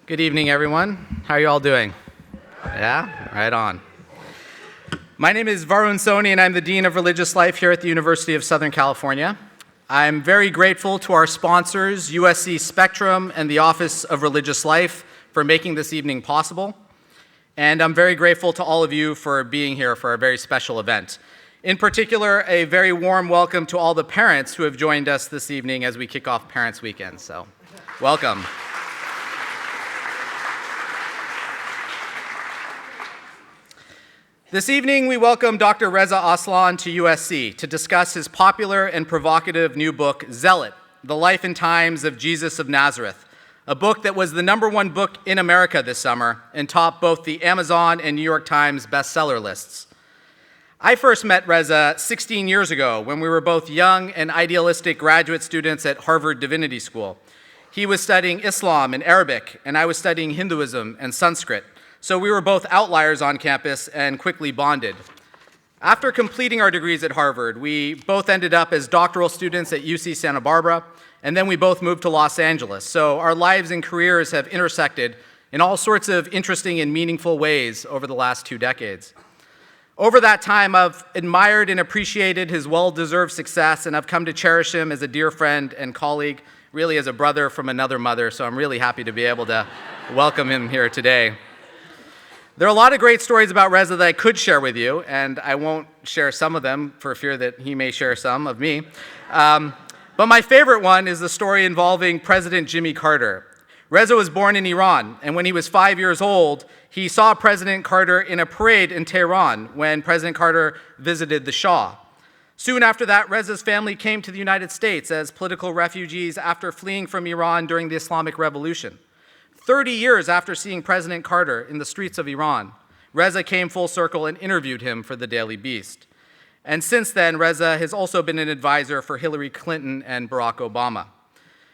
Good evening, everyone. How are you all doing? Yeah? Right on. My name is Varun Soni, and I'm the Dean of Religious Life here at the University of Southern California. I'm very grateful to our sponsors, USC Spectrum and the Office of Religious Life, for making this evening possible. And I'm very grateful to all of you for being here for a very special event. In particular, a very warm welcome to all the parents who have joined us this evening as we kick off Parents Weekend. So, welcome. This evening, we welcome Dr. Reza Aslan to USC to discuss his popular and provocative new book, Zealot, The Life and Times of Jesus of Nazareth, a book that was the #1 book in America this summer and topped both the Amazon and New York Times bestseller lists. I first met Reza 16 years ago when we were both young and idealistic graduate students at Harvard Divinity School. He was studying Islam and Arabic, and I was studying Hinduism and Sanskrit. So we were both outliers on campus and quickly bonded. After completing our degrees at Harvard, we both ended up as doctoral students at UC Santa Barbara, and then we both moved to Los Angeles. So our lives and careers have intersected in all sorts of interesting and meaningful ways over the last 2 decades. Over that time, I've admired and appreciated his well-deserved success, and I've come to cherish him as a dear friend and colleague, really as a brother from another mother, so I'm really happy to be able to welcome him here today. There are a lot of great stories about Reza that I could share with you, and I won't share some of them for fear that he may share some of me. But my favorite one is the story involving President Jimmy Carter. Reza was born in Iran, and when he was 5 years old, he saw President Carter in a parade in Tehran when President Carter visited the Shah. Soon after that, Reza's family came to the United States as political refugees after fleeing from Iran during the Islamic Revolution. 30 years after seeing President Carter in the streets of Iran, Reza came full circle and interviewed him for the Daily Beast. And since then, Reza has also been an advisor for Hillary Clinton and Barack Obama.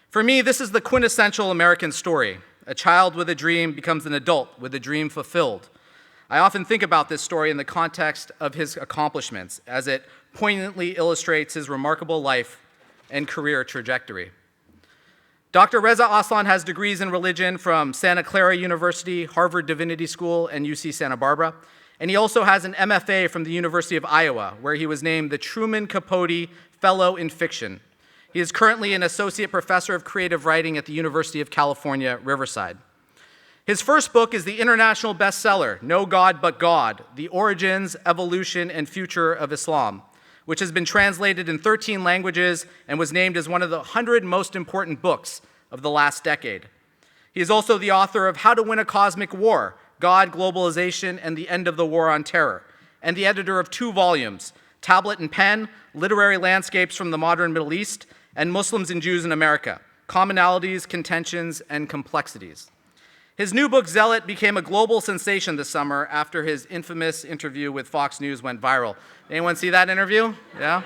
For me, this is the quintessential American story. A child with a dream becomes an adult with a dream fulfilled. I often think about this story in the context of his accomplishments, as it poignantly illustrates his remarkable life and career trajectory. Dr. Reza Aslan has degrees in religion from Santa Clara University, Harvard Divinity School, and UC Santa Barbara. And he also has an MFA from the University of Iowa, where he was named the Truman Capote Fellow in Fiction. He is currently an associate professor of creative writing at the University of California, Riverside. His first book is the international bestseller, No God But God, The Origins, Evolution, and Future of Islam, which has been translated in 13 languages and was named as one of the 100 most important books of the last decade. He is also the author of How to Win a Cosmic War, God, Globalization, and the End of the War on Terror, and the editor of 2 volumes, Tablet and Pen, Literary Landscapes from the Modern Middle East, and Muslims and Jews in America, Commonalities, Contentions, and Complexities. His new book, Zealot, became a global sensation this summer after his infamous interview with Fox News went viral. Anyone see that interview? Yeah?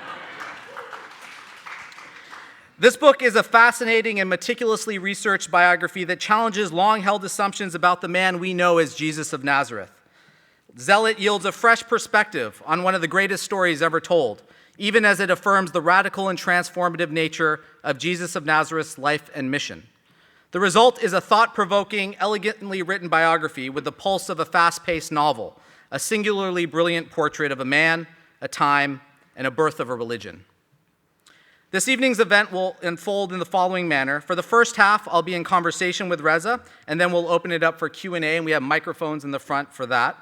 This book is a fascinating and meticulously researched biography that challenges long-held assumptions about the man we know as Jesus of Nazareth. Zealot yields a fresh perspective on one of the greatest stories ever told, even as it affirms the radical and transformative nature of Jesus of Nazareth's life and mission. The result is a thought-provoking, elegantly written biography with the pulse of a fast-paced novel, a singularly brilliant portrait of a man, a time, and a birth of a religion. This evening's event will unfold in the following manner. For the first half, I'll be in conversation with Reza, and then we'll open it up for Q&A, and we have microphones in the front for that.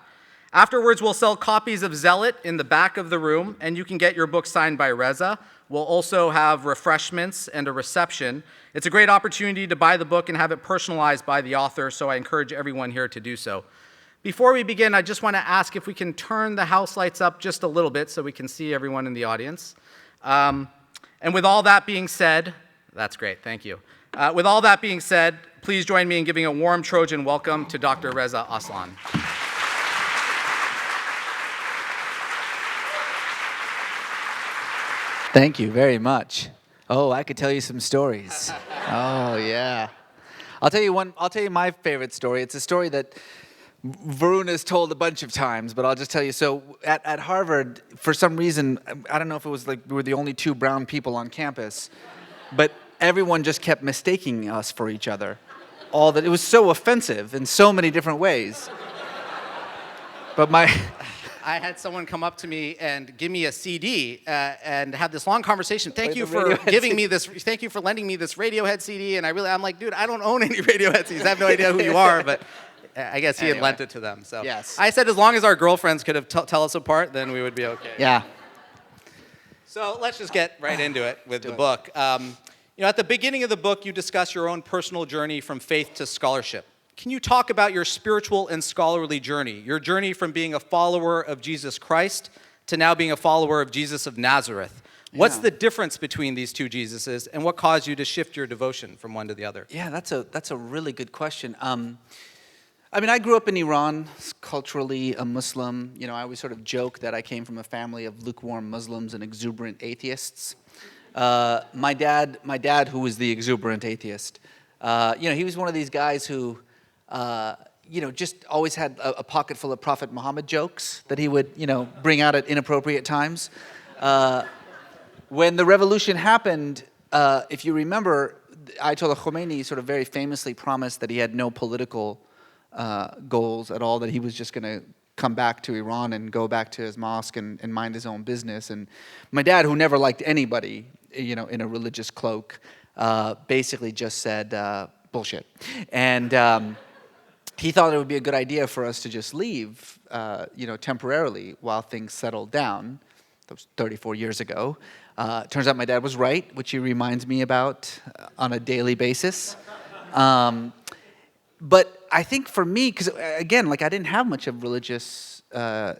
Afterwards, we'll sell copies of Zealot in the back of the room, and you can get your book signed by Reza. We'll also have refreshments and a reception. It's a great opportunity to buy the book and have it personalized by the author, so I encourage everyone here to do so. Before we begin, I just want to ask if we can turn the house lights up just a little bit so we can see everyone in the audience. And with all that being said, that's great, thank you. With all that being said, please join me in giving a warm Trojan welcome to Dr. Reza Aslan. Thank you very much. Oh, I could tell you some stories. Oh, yeah. I'll tell you my favorite story. It's a story that Varun has told a bunch of times, but I'll just tell you. So at Harvard, for some reason, I don't know if it was like we were the only 2 brown people on campus, but everyone just kept mistaking us for each other. all that. It was so offensive in so many different ways. But I had someone come up to me and give me a CD and have this long conversation. Thank Wait, you the for Radiohead giving CD. me this. Thank you for lending me this Radiohead CD. And I'm like, dude, I don't own any Radiohead CDs. I have no idea who you are, but I guess he had Anyway. lent it to them. So Yes. I said, as long as our girlfriends could have tell us apart, then we would be okay. Yeah. So let's just get right into it with the do it. book. At the beginning of the book, you discuss your own personal journey from faith to scholarship. Can you talk about your spiritual and scholarly journey, your journey from being a follower of Jesus Christ to now being a follower of Jesus of Nazareth? What's Yeah. the difference between these two Jesuses, and what caused you to shift your devotion from one to the other? Yeah, that's a really good question. I grew up in Iran, culturally a Muslim. I always sort of joke that I came from a family of lukewarm Muslims and exuberant atheists. My dad, who was the exuberant atheist, he was one of these guys who, just always had a pocket full of Prophet Muhammad jokes that he would, bring out at inappropriate times. When the revolution happened, if you remember, Ayatollah Khomeini sort of very famously promised that he had no political goals at all, that he was just going to come back to Iran and go back to his mosque and mind his own business. And my dad, who never liked anybody, in a religious cloak, basically just said bullshit. And he thought it would be a good idea for us to just leave, temporarily while things settled down. That was 34 years ago. Turns out my dad was right, which he reminds me about on a daily basis. But I think for me, because again, I didn't have much of religious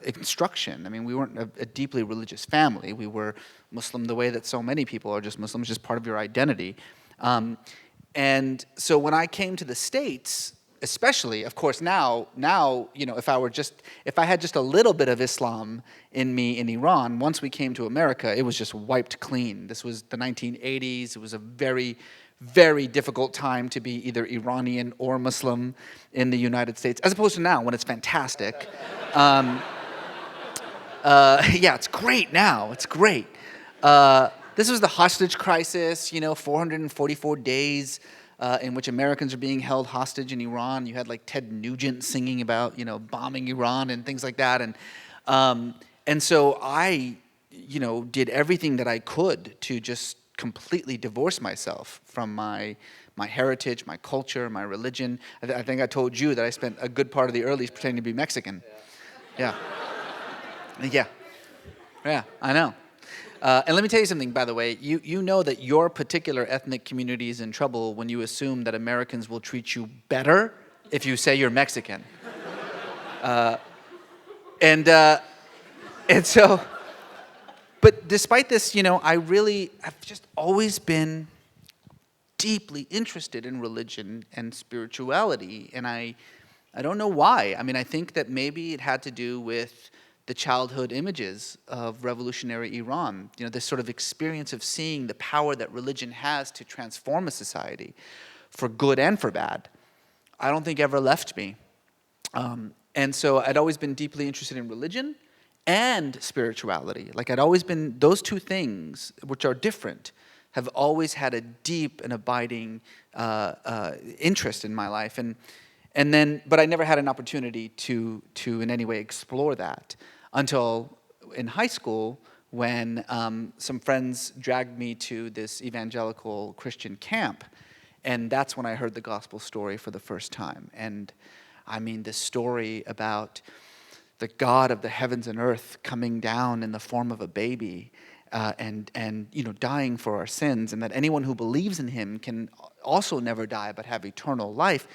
instruction. We weren't a deeply religious family. We were Muslim the way that so many people are just Muslims, just part of your identity. And so when I came to the States, especially, of course, now, if I had just a little bit of Islam in me in Iran, once we came to America, it was just wiped clean. This was the 1980s. It was a very, very difficult time to be either Iranian or Muslim in the United States, as opposed to now when it's fantastic. It's great now. It's great. This was the hostage crisis, 444 days in which Americans are being held hostage in Iran. You had Ted Nugent singing about, bombing Iran and things like that. And so I, did everything that I could to just completely divorce myself from my heritage, my culture, my religion. I think I told you that I spent a good part of the earlies pretending to be Mexican. Yeah. Yeah, I know. And let me tell you something, by the way. You know that your particular ethnic community is in trouble when you assume that Americans will treat you better if you say you're Mexican. And so, but despite this, I've just always been deeply interested in religion and spirituality. And I don't know why. I think that maybe it had to do with the childhood images of revolutionary Iran, this sort of experience of seeing the power that religion has to transform a society for good and for bad, I don't think ever left me. And so I'd always been deeply interested in religion and spirituality. I'd always been, those two things, which are different, have always had a deep and abiding interest in my life. But I never had an opportunity to in any way explore that until in high school when some friends dragged me to this evangelical Christian camp. And that's when I heard the gospel story for the first time. And this story about the God of the heavens and earth coming down in the form of a baby and dying for our sins, and that anyone who believes in him can also never die but have eternal life.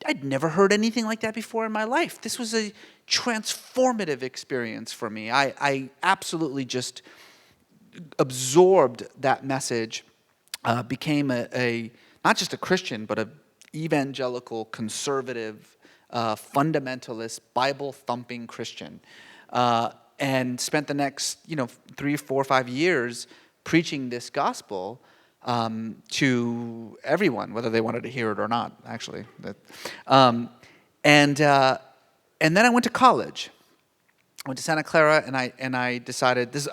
I'd never heard anything like that before in my life. This was a transformative experience for me. I absolutely just absorbed that message, became a not just a Christian, but an evangelical, conservative, fundamentalist, Bible-thumping Christian, and spent the next 3, 4, 5 years preaching this gospel to everyone, whether they wanted to hear it or not, actually. And then I went to college. I went to Santa Clara, and I decided this is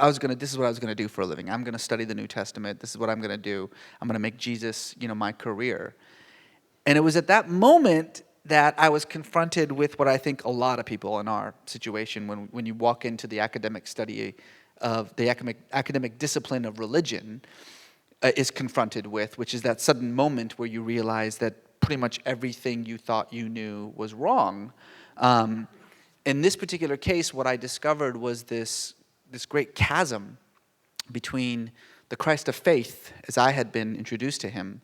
what I was gonna do for a living. I'm gonna study the New Testament. This is what I'm gonna do. I'm gonna make Jesus, my career. And it was at that moment that I was confronted with what I think a lot of people in our situation, when you walk into the academic study of the academic discipline of religion, is confronted with, which is that sudden moment where you realize that pretty much everything you thought you knew was wrong. In this particular case, what I discovered was this great chasm between the Christ of faith, as I had been introduced to him,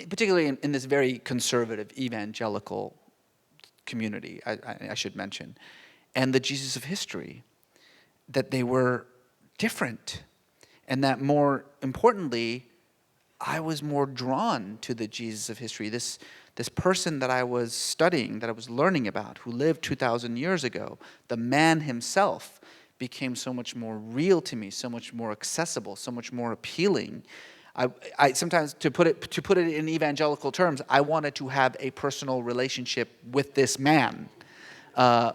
particularly in this very conservative evangelical community, I should mention, and the Jesus of history, that they were different, and that more importantly, I was more drawn to the Jesus of history, this person that I was studying, that I was learning about, who lived 2,000 years ago. The man himself became so much more real to me, so much more accessible, so much more appealing. I sometimes, to put it in evangelical terms, I wanted to have a personal relationship with this man,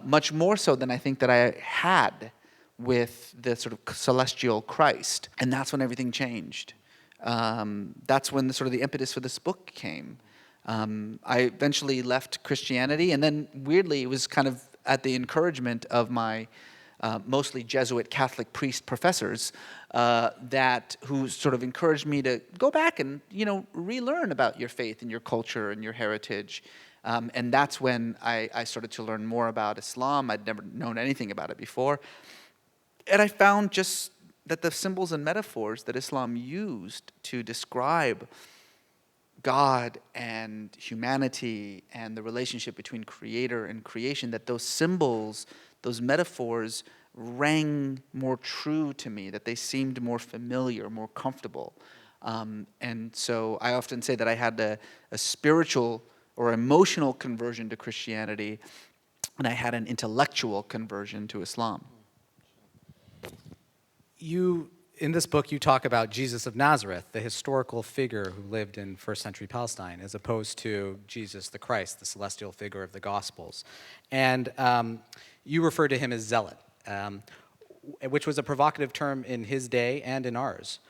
much more so than I think that I had with the sort of celestial Christ. And that's when everything changed. That's when the impetus for this book came. I eventually left Christianity, and then weirdly, it was kind of at the encouragement of my mostly Jesuit Catholic priest professors who sort of encouraged me to go back and relearn about your faith and your culture and your heritage. And that's when I started to learn more about Islam. I'd never known anything about it before. And I found just that the symbols and metaphors that Islam used to describe God and humanity and the relationship between creator and creation, that those symbols, those metaphors rang more true to me, that they seemed more familiar, more comfortable. And so I often say that I had a spiritual or emotional conversion to Christianity, and I had an intellectual conversion to Islam. In this book, you talk about Jesus of Nazareth, the historical figure who lived in first century Palestine, as opposed to Jesus the Christ, the celestial figure of the Gospels. And you refer to him as Zealot, which was a provocative term in his day and in ours.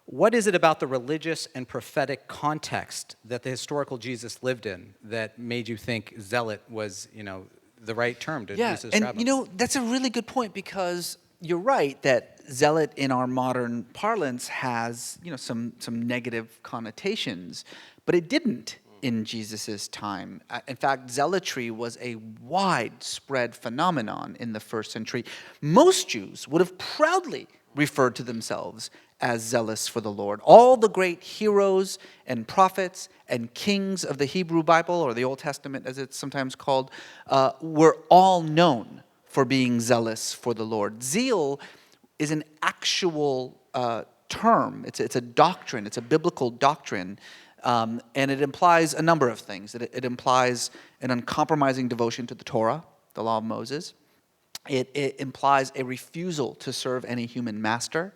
What is it about the religious and prophetic context that the historical Jesus lived in that made you think Zealot was, the right term to use to describe him? And that's a really good point, because you're right that zealot in our modern parlance has, some negative connotations, but it didn't in Jesus' time. In fact, zealotry was a widespread phenomenon in the first century. Most Jews would have proudly referred to themselves as zealous for the Lord. All the great heroes and prophets and kings of the Hebrew Bible, or the Old Testament as it's sometimes called, were all known for being zealous for the Lord. Zeal is an actual term. It's a doctrine. It's a biblical doctrine. And it implies a number of things. It implies an uncompromising devotion to the Torah, the law of Moses. It implies a refusal to serve any human master.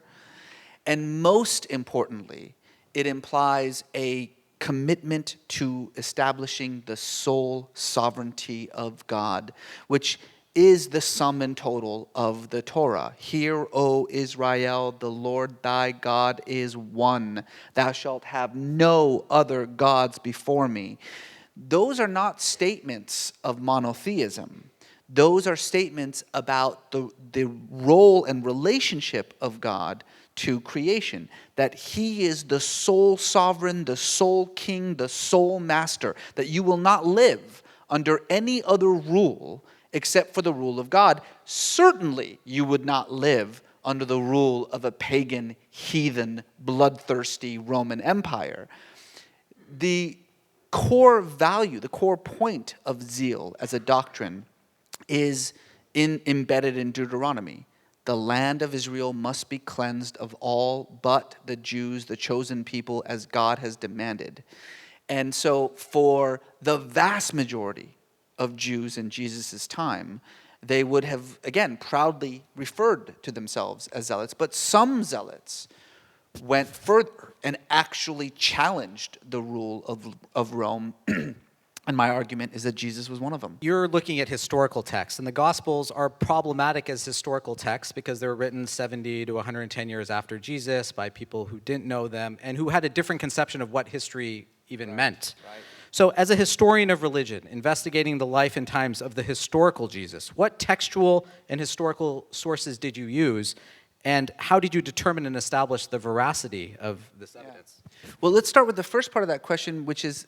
And most importantly, it implies a commitment to establishing the sole sovereignty of God, which is the sum and total of the Torah. Hear, O Israel, the Lord thy God is one. Thou shalt have no other gods before me. Those are not statements of monotheism. Those are statements about the role and relationship of God to creation, that he is the sole sovereign, the sole king, the sole master, that you will not live under any other rule except for the rule of God. Certainly you would not live under the rule of a pagan, heathen, bloodthirsty Roman Empire. The core value, the core point of zeal as a doctrine is embedded in Deuteronomy. The land of Israel must be cleansed of all but the Jews, the chosen people, as God has demanded. And so for the vast majority of Jews in Jesus' time, they would have, again, proudly referred to themselves as zealots. But some zealots went further and actually challenged the rule of Rome. And my argument is that Jesus was one of them. You're looking at historical texts, and the Gospels are problematic as historical texts because they were written 70 to 110 years after Jesus by people who didn't know them and who had a different conception of what history even meant. Right. So, as a historian of religion, investigating the life and times of the historical Jesus, what textual and historical sources did you use, and how did you determine and establish the veracity of this evidence? Well, let's start with the first part of that question, which is,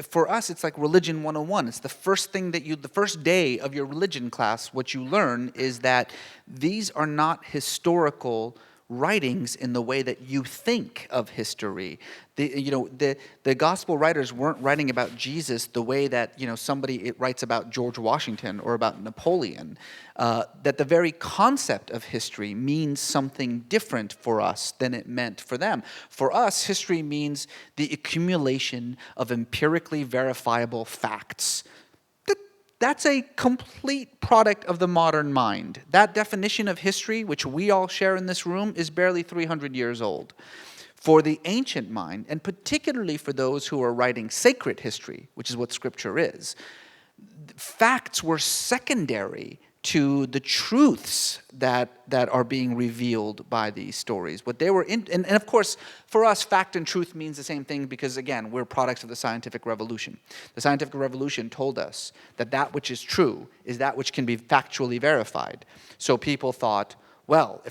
for us, it's like religion 101. It's the first thing the first day of your religion class, what you learn is that these are not historical writings in the way that you think of history. The gospel writers weren't writing about Jesus the way that somebody writes about George Washington or about Napoleon. That the very concept of history means something different for us than it meant for them. For us, history means the accumulation of empirically verifiable facts. That's a complete product of the modern mind. That definition of history, which we all share in this room, is barely 300 years old. For the ancient mind, and particularly for those who are writing sacred history, which is what Scripture is, facts were secondary to the truths that are being revealed by these stories. What they were and of course, for us, fact and truth means the same thing because, again, we're products of the scientific revolution. The scientific revolution told us that that which is true is that which can be factually verified. So people thought, well,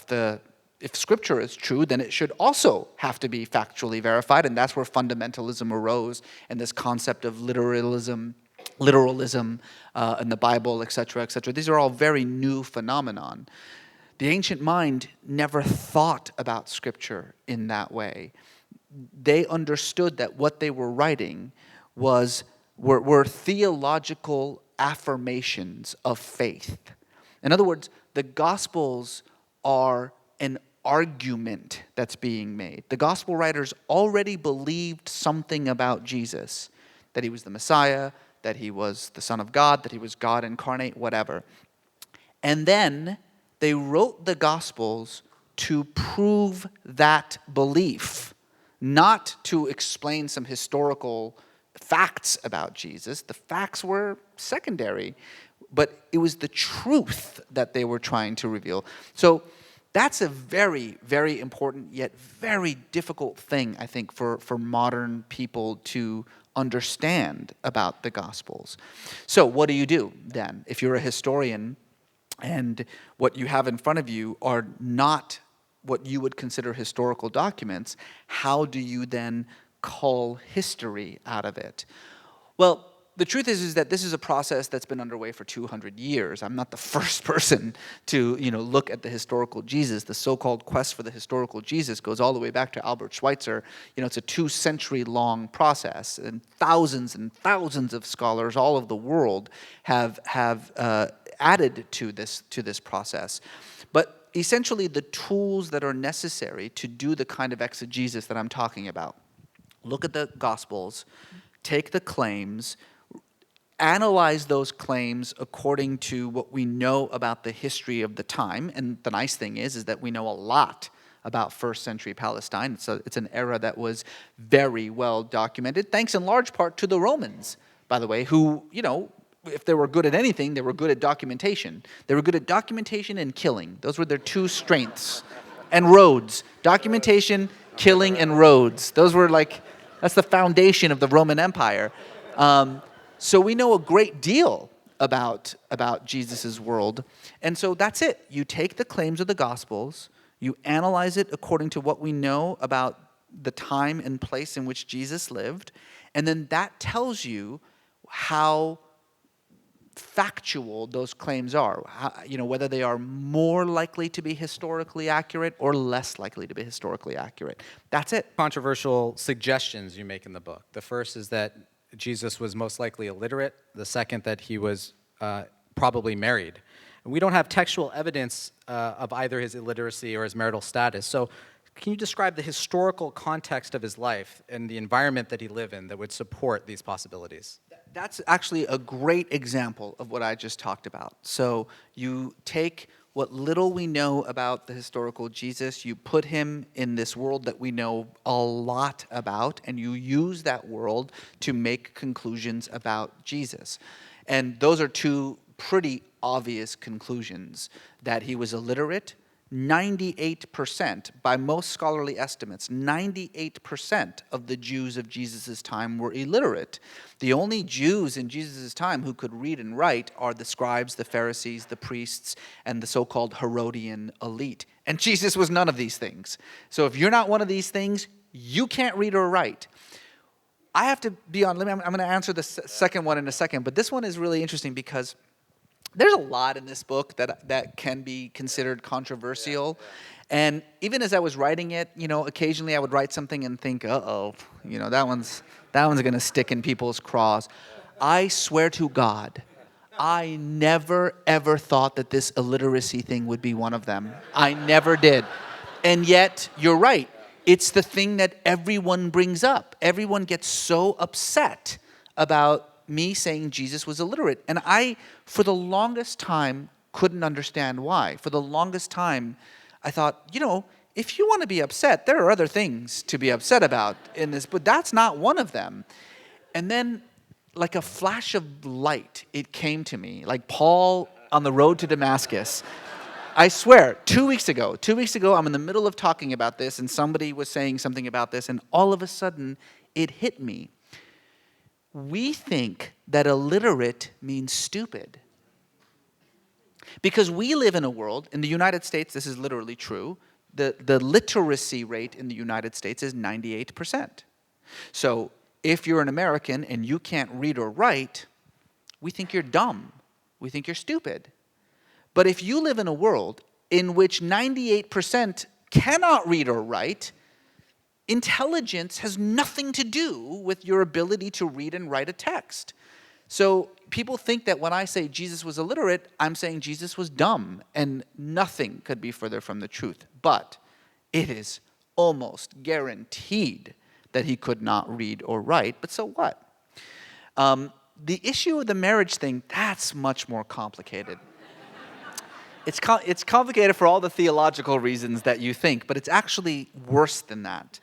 if Scripture is true, then it should also have to be factually verified, and that's where fundamentalism arose and this concept of literalism in the Bible, etc., etc. These are all very new phenomenon. The ancient mind never thought about Scripture in that way. They understood that what they were writing were theological affirmations of faith. In other words, the Gospels are an argument that's being made. The Gospel writers already believed something about Jesus, that he was the Messiah, that he was the Son of God, that he was God incarnate, whatever. And then they wrote the Gospels to prove that belief, not to explain some historical facts about Jesus. The facts were secondary, but it was the truth that they were trying to reveal. So that's a very, very important yet very difficult thing, I think, for modern people to understand about the Gospels. So what do you do then? If you're a historian and what you have in front of you are not what you would consider historical documents, how do you then cull history out of it? Well, the truth is that this is a process that's been underway for 200 years. I'm not the first person to, look at the historical Jesus. The so-called quest for the historical Jesus goes all the way back to Albert Schweitzer. It's a 2-century-long process, and thousands of scholars all over the world have added to this process. But essentially, the tools that are necessary to do the kind of exegesis that I'm talking about: look at the Gospels, take the claims, analyze those claims according to what we know about the history of the time. And the nice thing is that we know a lot about first century Palestine. It's an era that was very well documented, thanks in large part to the Romans, by the way, who, if they were good at anything, they were good at documentation. They were good at documentation and killing. Those were their two strengths. And roads. Documentation, killing, and roads. That's the foundation of the Roman Empire. So we know a great deal about Jesus' world. And so that's it. You take the claims of the Gospels, you analyze it according to what we know about the time and place in which Jesus lived, and then that tells you how factual those claims are, whether they are more likely to be historically accurate or less likely to be historically accurate. That's it. Controversial suggestions you make in the book. The first is that Jesus was most likely illiterate. The second, that he was probably married. And we don't have textual evidence of either his illiteracy or his marital status. So can you describe the historical context of his life and the environment that he lived in that would support these possibilities? That's actually a great example of what I just talked about. So you take what little we know about the historical Jesus, you put him in this world that we know a lot about, and you use that world to make conclusions about Jesus. And those are two pretty obvious conclusions: that he was illiterate, 98%, by most scholarly estimates, 98% of the Jews of Jesus' time were illiterate. The only Jews in Jesus' time who could read and write are the scribes, the Pharisees, the priests, and the so-called Herodian elite. And Jesus was none of these things. So if you're not one of these things, you can't read or write. I have to be on, I'm going to answer the second one in a second, but this one is really interesting because there's a lot in this book that can be considered controversial. And even as I was writing it, occasionally I would write something and think, uh-oh, that one's going to stick in people's craws. I swear to God, I never, ever thought that this illiteracy thing would be one of them. I never did. And yet, you're right. It's the thing that everyone brings up. Everyone gets so upset about me saying Jesus was illiterate. And I, for the longest time, couldn't understand why. For the longest time, I thought, if you want to be upset, there are other things to be upset about in this, but that's not one of them. And then, like a flash of light, it came to me, like Paul on the road to Damascus. I swear, 2 weeks ago, I'm in the middle of talking about this, and somebody was saying something about this, and all of a sudden, it hit me. We think that illiterate means stupid. Because we live in a world, in the United States, this is literally true, the literacy rate in the United States is 98%. So if you're an American and you can't read or write, we think you're dumb. We think you're stupid. But if you live in a world in which 98% cannot read or write, intelligence has nothing to do with your ability to read and write a text. So people think that when I say Jesus was illiterate, I'm saying Jesus was dumb, and nothing could be further from the truth. But it is almost guaranteed that he could not read or write, but so what? The issue of the marriage thing, that's much more complicated. It's complicated for all the theological reasons that you think, but it's actually worse than that.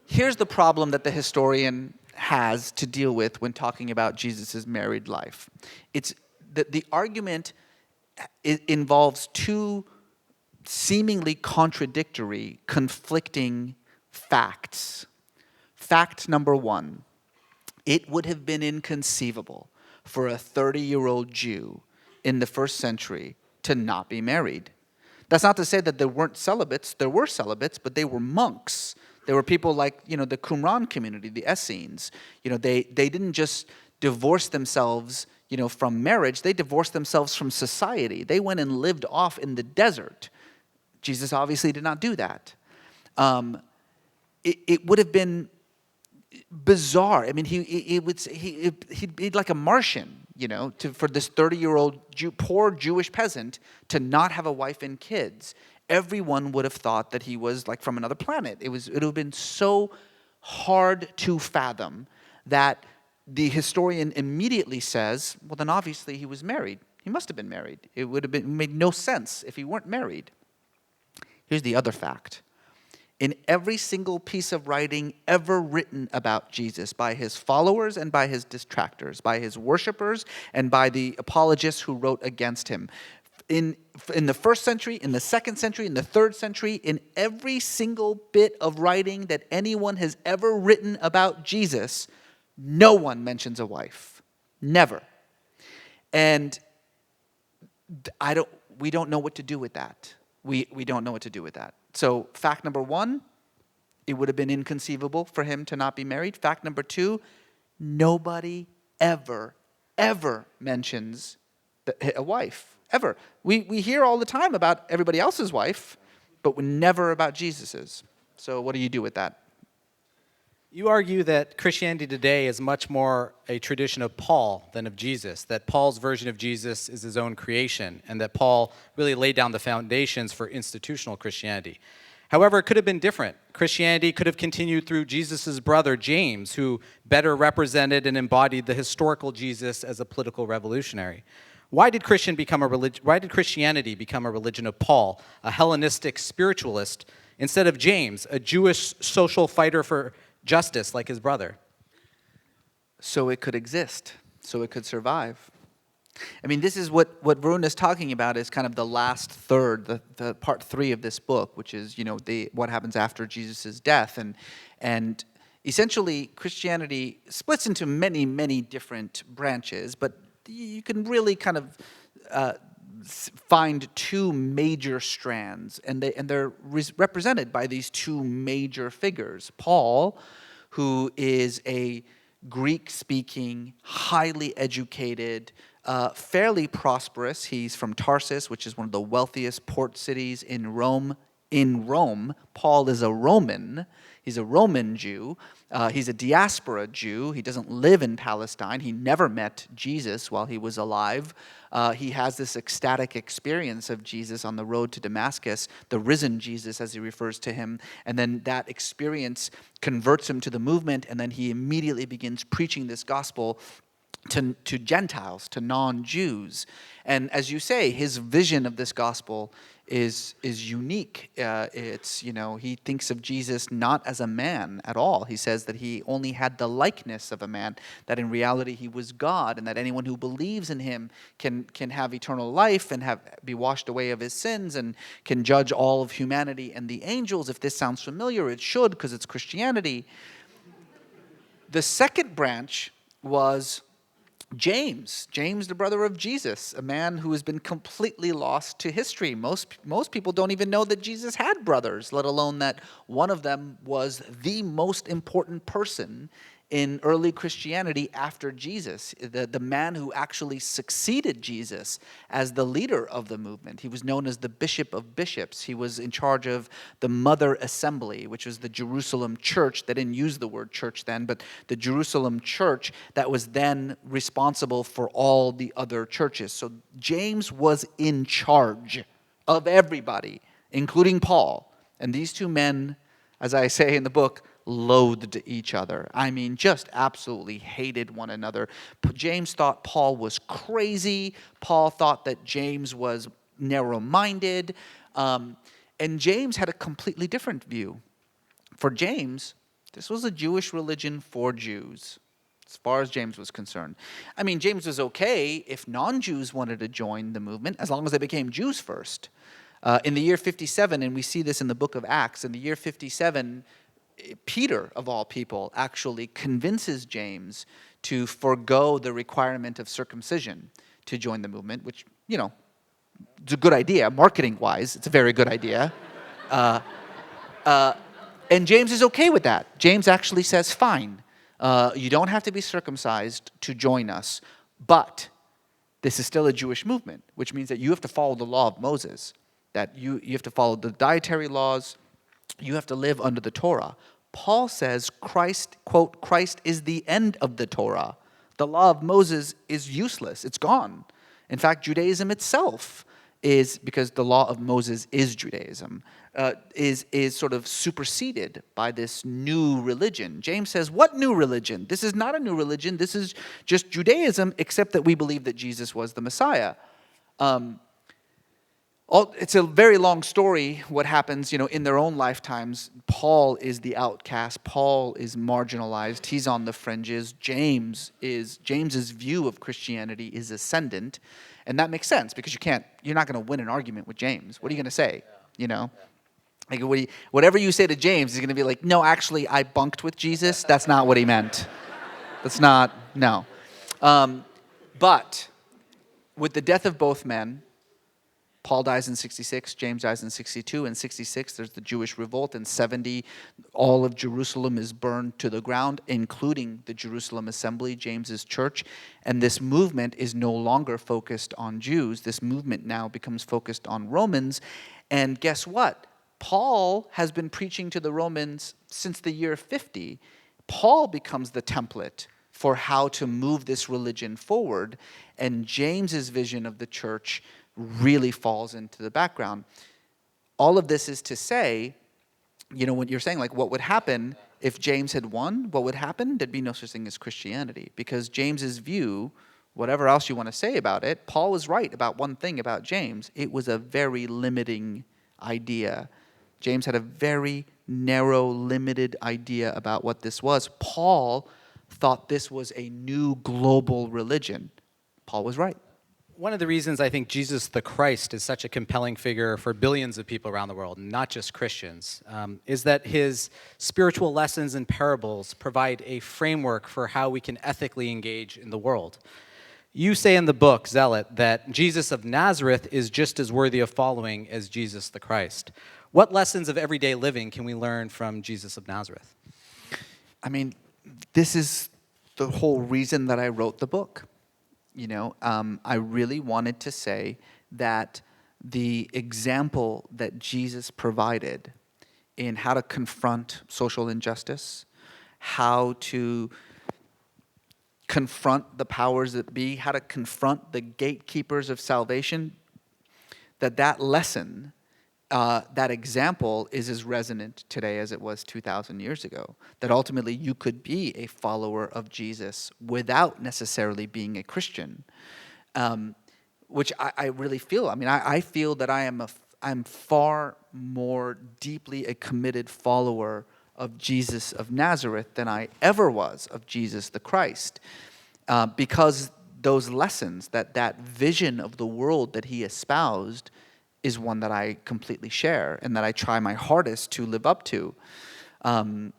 Here's the problem that the historian has to deal with when talking about Jesus' married life. It's that the argument involves two seemingly contradictory, conflicting facts. Fact number one, it would have been inconceivable for a 30-year-old Jew in the first century to not be married. That's not to say that there weren't celibates. There were celibates, but they were monks. There were people like, the Qumran community, the Essenes. They didn't just divorce themselves, from marriage. They divorced themselves from society. They went and lived off in the desert. Jesus obviously did not do that. It would have been bizarre. I mean, he'd be like a Martian, for this 30-year-old poor Jewish peasant to not have a wife and kids. Everyone would have thought that he was like from another planet. It would have been so hard to fathom that the historian immediately says, well, then obviously he was married. He must have been married. It would have made no sense if he weren't married. Here's the other fact. In every single piece of writing ever written about Jesus by his followers and by his detractors, by his worshipers and by the apologists who wrote against him, in the first century, in the second century, in the third century, in every single bit of writing that anyone has ever written about Jesus, no one mentions a wife. Never. And we don't know what to do with that. We don't know what to do with that. So fact number one, it would have been inconceivable for him to not be married. Fact number two, nobody ever mentions a wife, ever. We hear all the time about everybody else's wife, but never about Jesus's. So what do you do with that? You argue that Christianity today is much more a tradition of Paul than of Jesus, that Paul's version of Jesus is his own creation, and that Paul really laid down the foundations for institutional Christianity. However, it could have been different. Christianity could have continued through Jesus' brother, James, who better represented and embodied the historical Jesus as a political revolutionary. Why did Christianity become a religion of Paul, a Hellenistic spiritualist, instead of James, a Jewish social fighter for justice like his brother? So it could exist, so it could survive. I mean, this is what Varun is talking about is kind of the last third, the part 3 of this book, which is, what happens after Jesus' death. And essentially, Christianity splits into many, many different branches, but you can really kind of find 2 major strands, and they're represented by these 2 major figures. Paul, who is a Greek-speaking, highly educated, fairly prosperous. He's from Tarsus, which is one of the wealthiest port cities in Rome. Paul is a Roman. He's a Roman Jew. He's a diaspora Jew. He doesn't live in Palestine. He never met Jesus while he was alive. He has this ecstatic experience of Jesus on the road to Damascus, the risen Jesus, as he refers to him. And then that experience converts him to the movement, and then he immediately begins preaching this gospel to Gentiles, to non-Jews. And as you say, his vision of this gospel is unique. He thinks of Jesus not as a man at all. He says that he only had the likeness of a man, that in reality he was God, and that anyone who believes in him can have eternal life and be washed away of his sins and can judge all of humanity and the angels. If this sounds familiar, it should, because it's Christianity. The second branch was James, the brother of Jesus, a man who has been completely lost to history. Most people don't even know that Jesus had brothers, let alone that one of them was the most important person in early Christianity after Jesus, the man who actually succeeded Jesus as the leader of the movement. He was known as the Bishop of Bishops. He was in charge of the Mother Assembly, which was the Jerusalem church. They didn't use the word church then, but the Jerusalem church that was then responsible for all the other churches. So James was in charge of everybody, including Paul. And these 2 men, as I say in the book, loathed each other. I mean, just absolutely hated one another. James thought Paul was crazy. Paul thought that James was narrow-minded. And James had a completely different view. For James, this was a Jewish religion for Jews, as far as James was concerned. I mean, James was okay if non-Jews wanted to join the movement, as long as they became Jews first. In the year 57, and we see this in the book of Acts, in the year 57, Peter, of all people, actually convinces James to forego the requirement of circumcision to join the movement, which, it's a good idea. Marketing-wise, it's a very good idea. And James is okay with that. James actually says, fine, you don't have to be circumcised to join us, but this is still a Jewish movement, which means that you have to follow the law of Moses, that you have to follow the dietary laws, you have to live under the Torah. Paul says Christ, quote, Christ is the end of the Torah. The law of Moses is useless. It's gone. In fact, Judaism itself is, because the law of Moses is Judaism, is sort of superseded by this new religion. James says, what new religion? This is not a new religion. This is just Judaism, except that we believe that Jesus was the Messiah. It's a very long story what happens, in their own lifetimes. Paul is the outcast. Paul is marginalized. He's on the fringes. James's view of Christianity is ascendant. And that makes sense because you're not going to win an argument with James. What are you going to say? Like whatever you say to James, he's going to be like, no, actually, I bunked with Jesus. That's not what he meant. That's not, no. But with the death of both men, Paul dies in 66, James dies in 62. In 66, there's the Jewish revolt. In 70, all of Jerusalem is burned to the ground, including the Jerusalem Assembly, James's church. And this movement is no longer focused on Jews. This movement now becomes focused on Romans. And guess what? Paul has been preaching to the Romans since the year 50. Paul becomes the template for how to move this religion forward. And James's vision of the church really falls into the background. All of this is to say, what you're saying, like what would happen if James had won? What would happen? There'd be no such thing as Christianity, because James's view, whatever else you want to say about it, Paul was right about one thing about James. It was a very limiting idea. James had a very narrow, limited idea about what this was. Paul thought this was a new global religion. Paul was right. One of the reasons I think Jesus the Christ is such a compelling figure for billions of people around the world, not just Christians, is that his spiritual lessons and parables provide a framework for how we can ethically engage in the world. You say in the book, Zealot, that Jesus of Nazareth is just as worthy of following as Jesus the Christ. What lessons of everyday living can we learn from Jesus of Nazareth? I mean, this is the whole reason that I wrote the book. I really wanted to say that the example that Jesus provided in how to confront social injustice, how to confront the powers that be, how to confront the gatekeepers of salvation, that lesson, that example is as resonant today as it was 2,000 years ago. That ultimately you could be a follower of Jesus without necessarily being a Christian, which I really feel. I mean, I feel that I'm far more deeply a committed follower of Jesus of Nazareth than I ever was of Jesus the Christ, because those lessons, that vision of the world that he espoused, is one that I completely share and that I try my hardest to live up to. And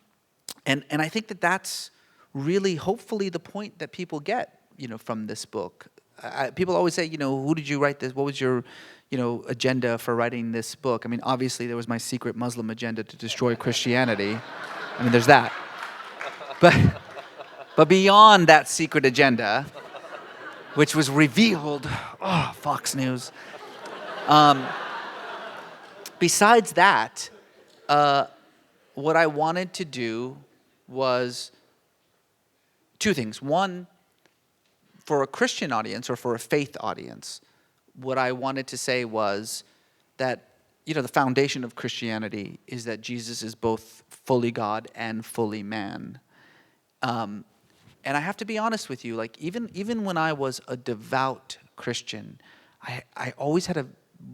I think that that's really, hopefully, the point that people get, from this book. People always say, who did you write this? What was your, agenda for writing this book? I mean, obviously, there was my secret Muslim agenda to destroy Christianity. I mean, there's that. But beyond that secret agenda, which was revealed, Fox News. Besides that, what I wanted to do was two things. One, for a Christian audience or for a faith audience, what I wanted to say was that, the foundation of Christianity is that Jesus is both fully God and fully man. And I have to be honest with you, like even when I was a devout Christian, I always had a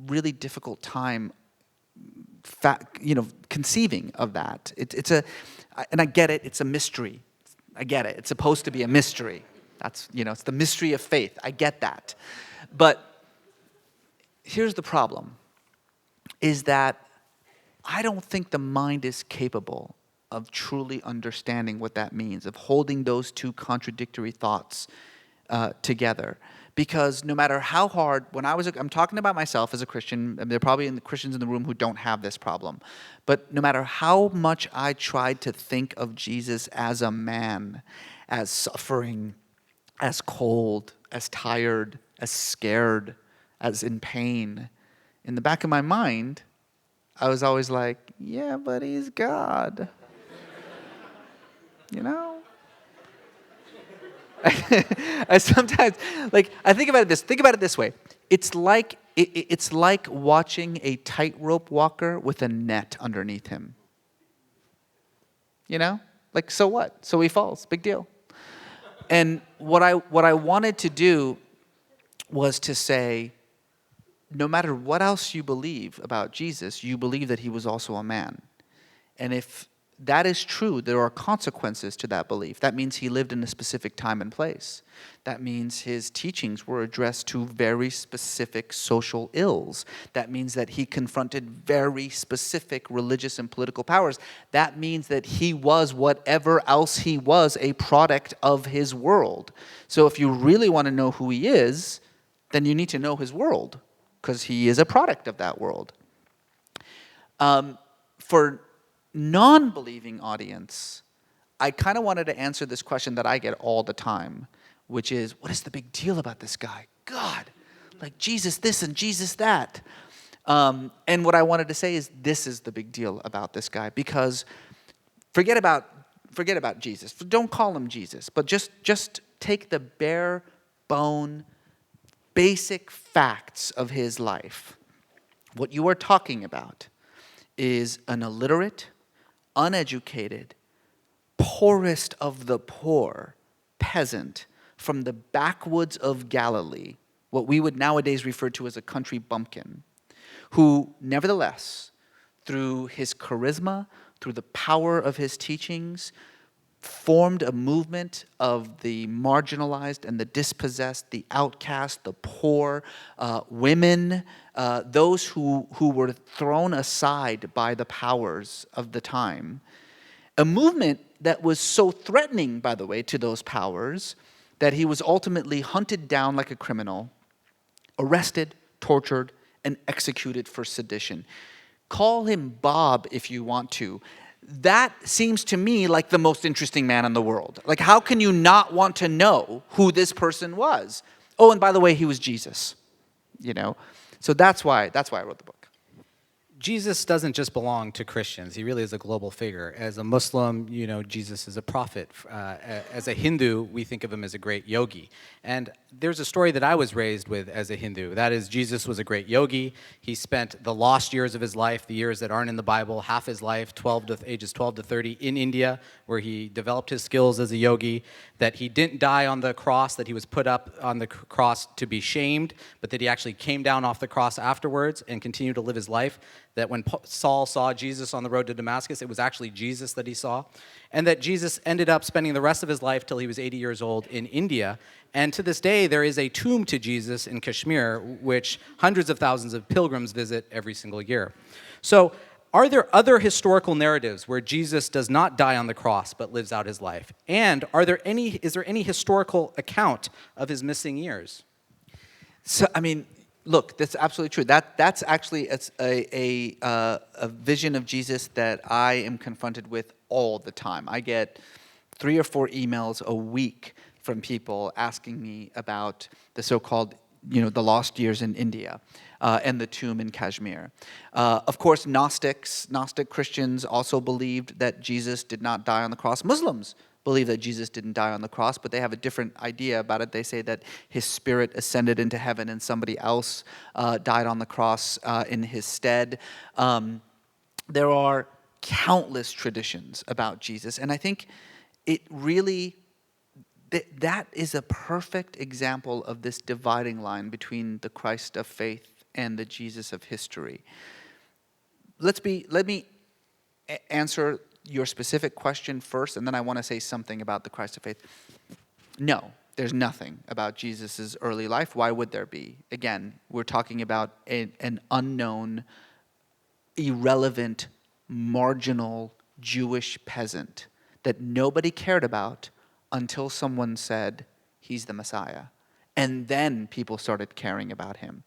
really difficult time conceiving of that. And I get it, it's a mystery. I get it. It's supposed to be a mystery. That's, it's the mystery of faith. I get that. But here's the problem, is that I don't think the mind is capable of truly understanding what that means, of holding those two contradictory thoughts together. Because no matter how hard, I'm talking about myself as a Christian, and there are probably Christians in the room who don't have this problem, but no matter how much I tried to think of Jesus as a man, as suffering, as cold, as tired, as scared, as in pain, in the back of my mind, I was always like, yeah, but he's God. I sometimes, I think about it this way. It's like watching a tightrope walker with a net underneath him. So what? So he falls. Big deal. And what I wanted to do was to say, no matter what else you believe about Jesus, you believe that he was also a man. And if that is true, there are consequences to that belief. That means he lived in a specific time and place. That means his teachings were addressed to very specific social ills. That means that he confronted very specific religious and political powers. That means that he was whatever else he was, a product of his world. So if you really want to know who he is, then you need to know his world, because he is a product of that world. For non-believing audience, I kind of wanted to answer this question that I get all the time, which is, what is the big deal about this guy? God, like Jesus this and Jesus that. And what I wanted to say is, this is the big deal about this guy, because forget about Jesus. Don't call him Jesus, but just take the bare bone, basic facts of his life. What you are talking about is an illiterate, uneducated, poorest of the poor peasant from the backwoods of Galilee, what we would nowadays refer to as a country bumpkin, who nevertheless, through his charisma, through the power of his teachings, formed a movement of the marginalized and the dispossessed, the outcast, the poor, women, those who were thrown aside by the powers of the time. A movement that was so threatening, by the way, to those powers that he was ultimately hunted down like a criminal, arrested, tortured, and executed for sedition. Call him Bob if you want to. That seems to me like the most interesting man in the world. Like, how can you not want to know who this person was? Oh, and by the way, he was Jesus, you know? So that's why I wrote the book. Jesus doesn't just belong to Christians. He really is a global figure. As a Muslim, Jesus is a prophet. As a Hindu, we think of him as a great yogi. And there's a story that I was raised with as a Hindu. That is, Jesus was a great yogi. He spent the lost years of his life, the years that aren't in the Bible, half his life, ages 12 to 30, in India, where he developed his skills as a yogi, that he didn't die on the cross, that he was put up on the cross to be shamed, but that he actually came down off the cross afterwards and continued to live his life. That when Saul saw Jesus on the road to Damascus, it was actually Jesus that he saw. And that Jesus ended up spending the rest of his life till he was 80 years old in India. And to this day, there is a tomb to Jesus in Kashmir, which hundreds of thousands of pilgrims visit every single year. So are there other historical narratives where Jesus does not die on the cross but lives out his life? And is there any historical account of his missing years? So, I mean, look, that's absolutely true. That's actually a vision of Jesus that I am confronted with all the time. I get 3 or 4 emails a week from people asking me about the so-called, the lost years in India and the tomb in Kashmir. Of course, Gnostic Christians also believed that Jesus did not die on the cross. Muslims believe that Jesus didn't die on the cross, but they have a different idea about it. They say that his spirit ascended into heaven and somebody else died on the cross in his stead. There are countless traditions about Jesus, and I think it really, that is a perfect example of this dividing line between the Christ of faith and the Jesus of history. Let me answer your specific question first, and then I want to say something about the Christ of faith. No, there's nothing about Jesus' early life. Why would there be? Again, we're talking about an unknown, irrelevant, marginal Jewish peasant that nobody cared about until someone said, he's the Messiah. And then people started caring about him.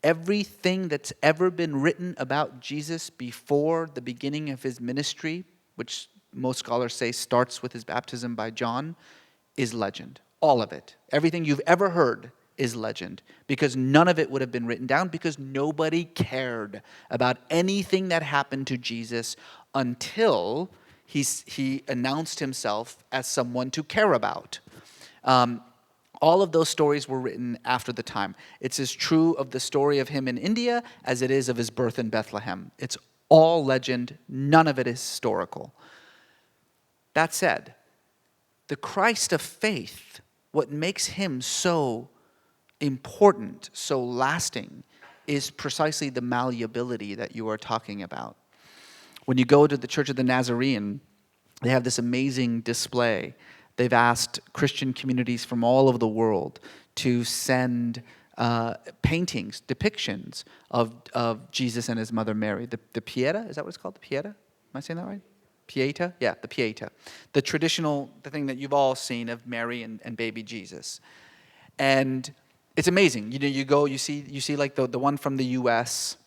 Everything that's ever been written about Jesus before the beginning of his ministry, which most scholars say starts with his baptism by John, is legend. All of it. Everything you've ever heard is legend, because none of it would have been written down, because nobody cared about anything that happened to Jesus until he announced himself as someone to care about. All of those stories were written after the time. It's as true of the story of him in India as it is of his birth in Bethlehem. It's all legend. None of it is historical. That said, the Christ of faith, what makes him so important, so lasting, is precisely the malleability that you are talking about. When you go to the Church of the Nazarene, they have this amazing display. They've asked Christian communities from all over the world to send paintings, depictions of Jesus and his mother Mary. The Pieta, is that what it's called? The Pieta? Am I saying that right? Pieta? Yeah, the Pieta. The thing that you've all seen of Mary and baby Jesus. And it's amazing. You see like the one from the US.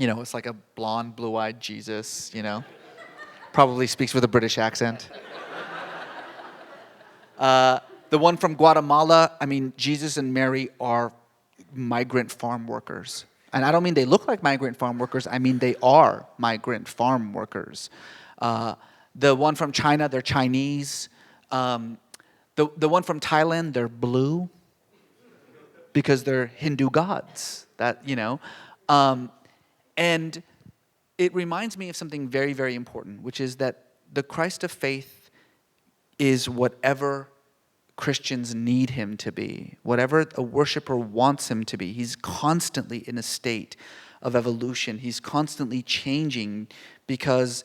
It's like a blonde, blue-eyed Jesus, Probably speaks with a British accent. The one from Guatemala, Jesus and Mary are migrant farm workers. And I don't mean they look like migrant farm workers. I mean they are migrant farm workers. The one from China, they're Chinese. The one from Thailand, they're blue because they're Hindu gods. And it reminds me of something very, very important, which is that the Christ of faith is whatever Christians need him to be, whatever a worshiper wants him to be. He's constantly in a state of evolution. He's constantly changing because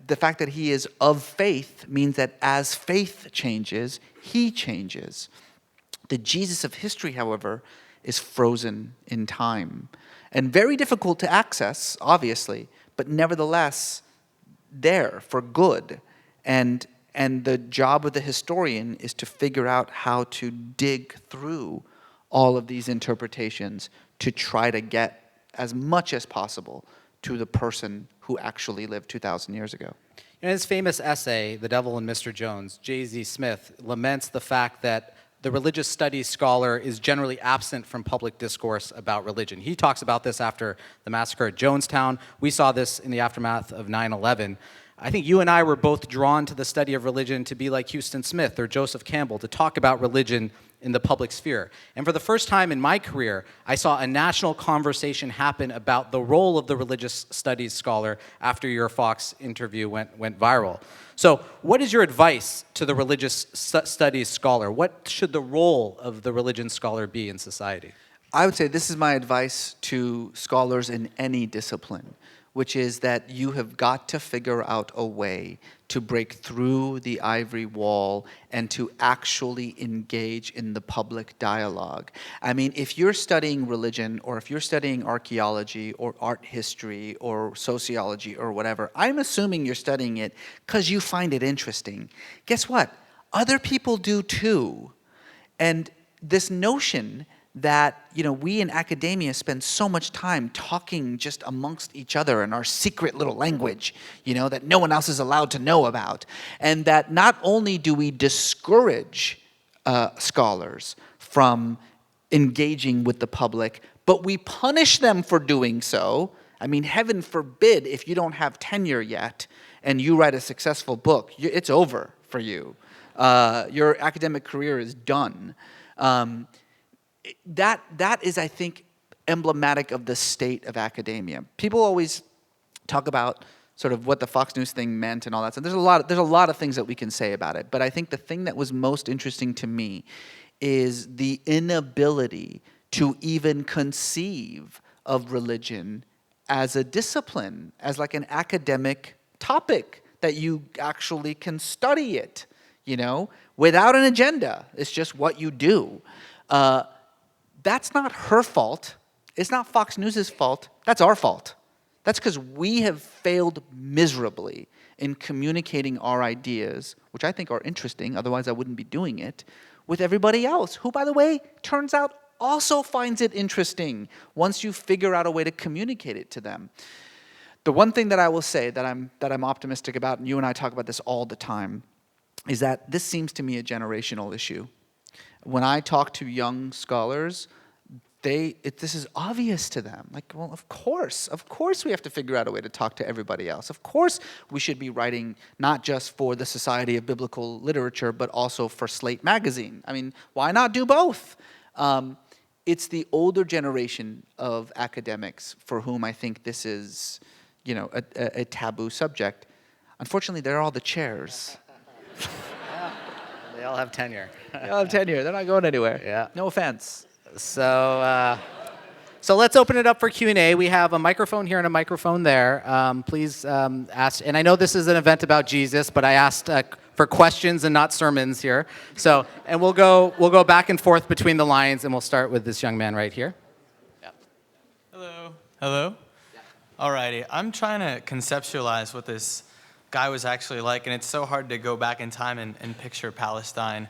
the fact that he is of faith means that as faith changes, he changes. The Jesus of history, however, is frozen in time and very difficult to access, obviously, but nevertheless there for good. And the job of the historian is to figure out how to dig through all of these interpretations to try to get as much as possible to the person who actually lived 2,000 years ago. In his famous essay, The Devil and Mr. Jones, J.Z. Smith laments the fact that the religious studies scholar is generally absent from public discourse about religion. He talks about this after the massacre at Jonestown. We saw this in the aftermath of 9/11. I think you and I were both drawn to the study of religion to be like Houston Smith or Joseph Campbell, to talk about religion in the public sphere. And for the first time in my career, I saw a national conversation happen about the role of the religious studies scholar after your Fox interview went viral. So what is your advice to the religious studies scholar? What should the role of the religion scholar be in society? I would say this is my advice to scholars in any discipline, which is that you have got to figure out a way to break through the ivory wall and to actually engage in the public dialogue. I mean, if you're studying religion, or if you're studying archaeology or art history or sociology or whatever, I'm assuming you're studying it because you find it interesting. Guess what? Other people do too. And this notion that, we in academia spend so much time talking just amongst each other in our secret little language, that no one else is allowed to know about. And that not only do we discourage scholars from engaging with the public, but we punish them for doing so. I mean, heaven forbid if you don't have tenure yet and you write a successful book, it's over for you. Your academic career is done. That is, I think, emblematic of the state of academia. People always talk about sort of what the Fox News thing meant and all that. So there's a lot of things that we can say about it. But I think the thing that was most interesting to me is the inability to even conceive of religion as a discipline, as like an academic topic that you actually can study it, without an agenda. It's just what you do. That's not her fault. It's not Fox News' fault. That's our fault. That's because we have failed miserably in communicating our ideas, which I think are interesting, otherwise I wouldn't be doing it, with everybody else, who, by the way, turns out also finds it interesting once you figure out a way to communicate it to them. The one thing that I will say that I'm optimistic about, and you and I talk about this all the time, is that this seems to me a generational issue. When I talk to young scholars, this is obvious to them. Like, well, of course we have to figure out a way to talk to everybody else. Of course we should be writing not just for the Society of Biblical Literature, but also for Slate magazine. I mean, why not do both? It's the older generation of academics for whom I think this is, a taboo subject. Unfortunately, they're all the chairs. They all have tenure. They all have tenure. They're not going anywhere. Yeah. No offense. So let's open it up for Q&A. We have a microphone here and a microphone there. Please ask. And I know this is an event about Jesus, but I asked for questions and not sermons here. So, and we'll go back and forth between the lines, and we'll start with this young man right here. Yeah. Hello. Yeah. Alrighty. I'm trying to conceptualize what this guy was actually like, and it's so hard to go back in time and picture Palestine.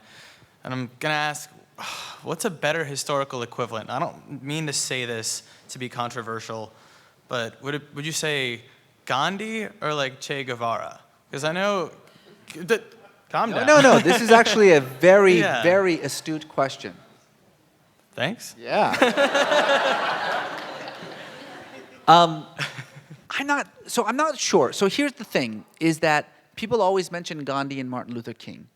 And I'm gonna ask, what's a better historical equivalent? I don't mean to say this to be controversial, but would you say Gandhi or like Che Guevara? Because I know that. Calm down. No. This is actually a very, very astute question. Thanks. Yeah. I'm not sure. So here's the thing, is that people always mention Gandhi and Martin Luther King,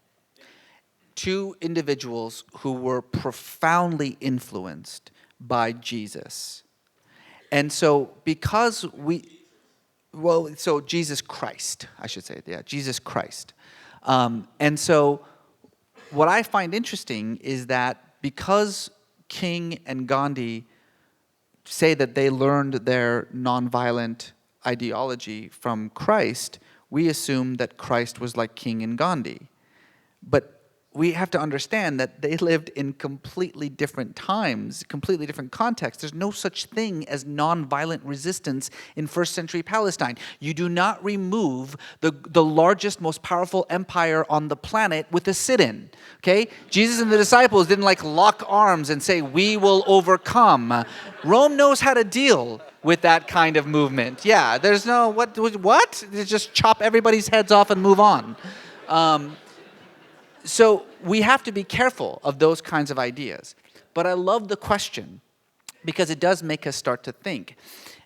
two individuals who were profoundly influenced by Jesus. And so Jesus Christ, I should say, Jesus Christ. And so what I find interesting is that because King and Gandhi say that they learned their nonviolent ideology from Christ, we assume that Christ was like King and Gandhi. But we have to understand that they lived in completely different times, completely different contexts. There's no such thing as nonviolent resistance in first century Palestine. You do not remove the largest, most powerful empire on the planet with a sit-in, okay? Jesus and the disciples didn't like lock arms and say, we will overcome. Rome knows how to deal with that kind of movement. Yeah, there's no, what? They just chop everybody's heads off and move on. So we have to be careful of those kinds of ideas. But I love the question because it does make us start to think.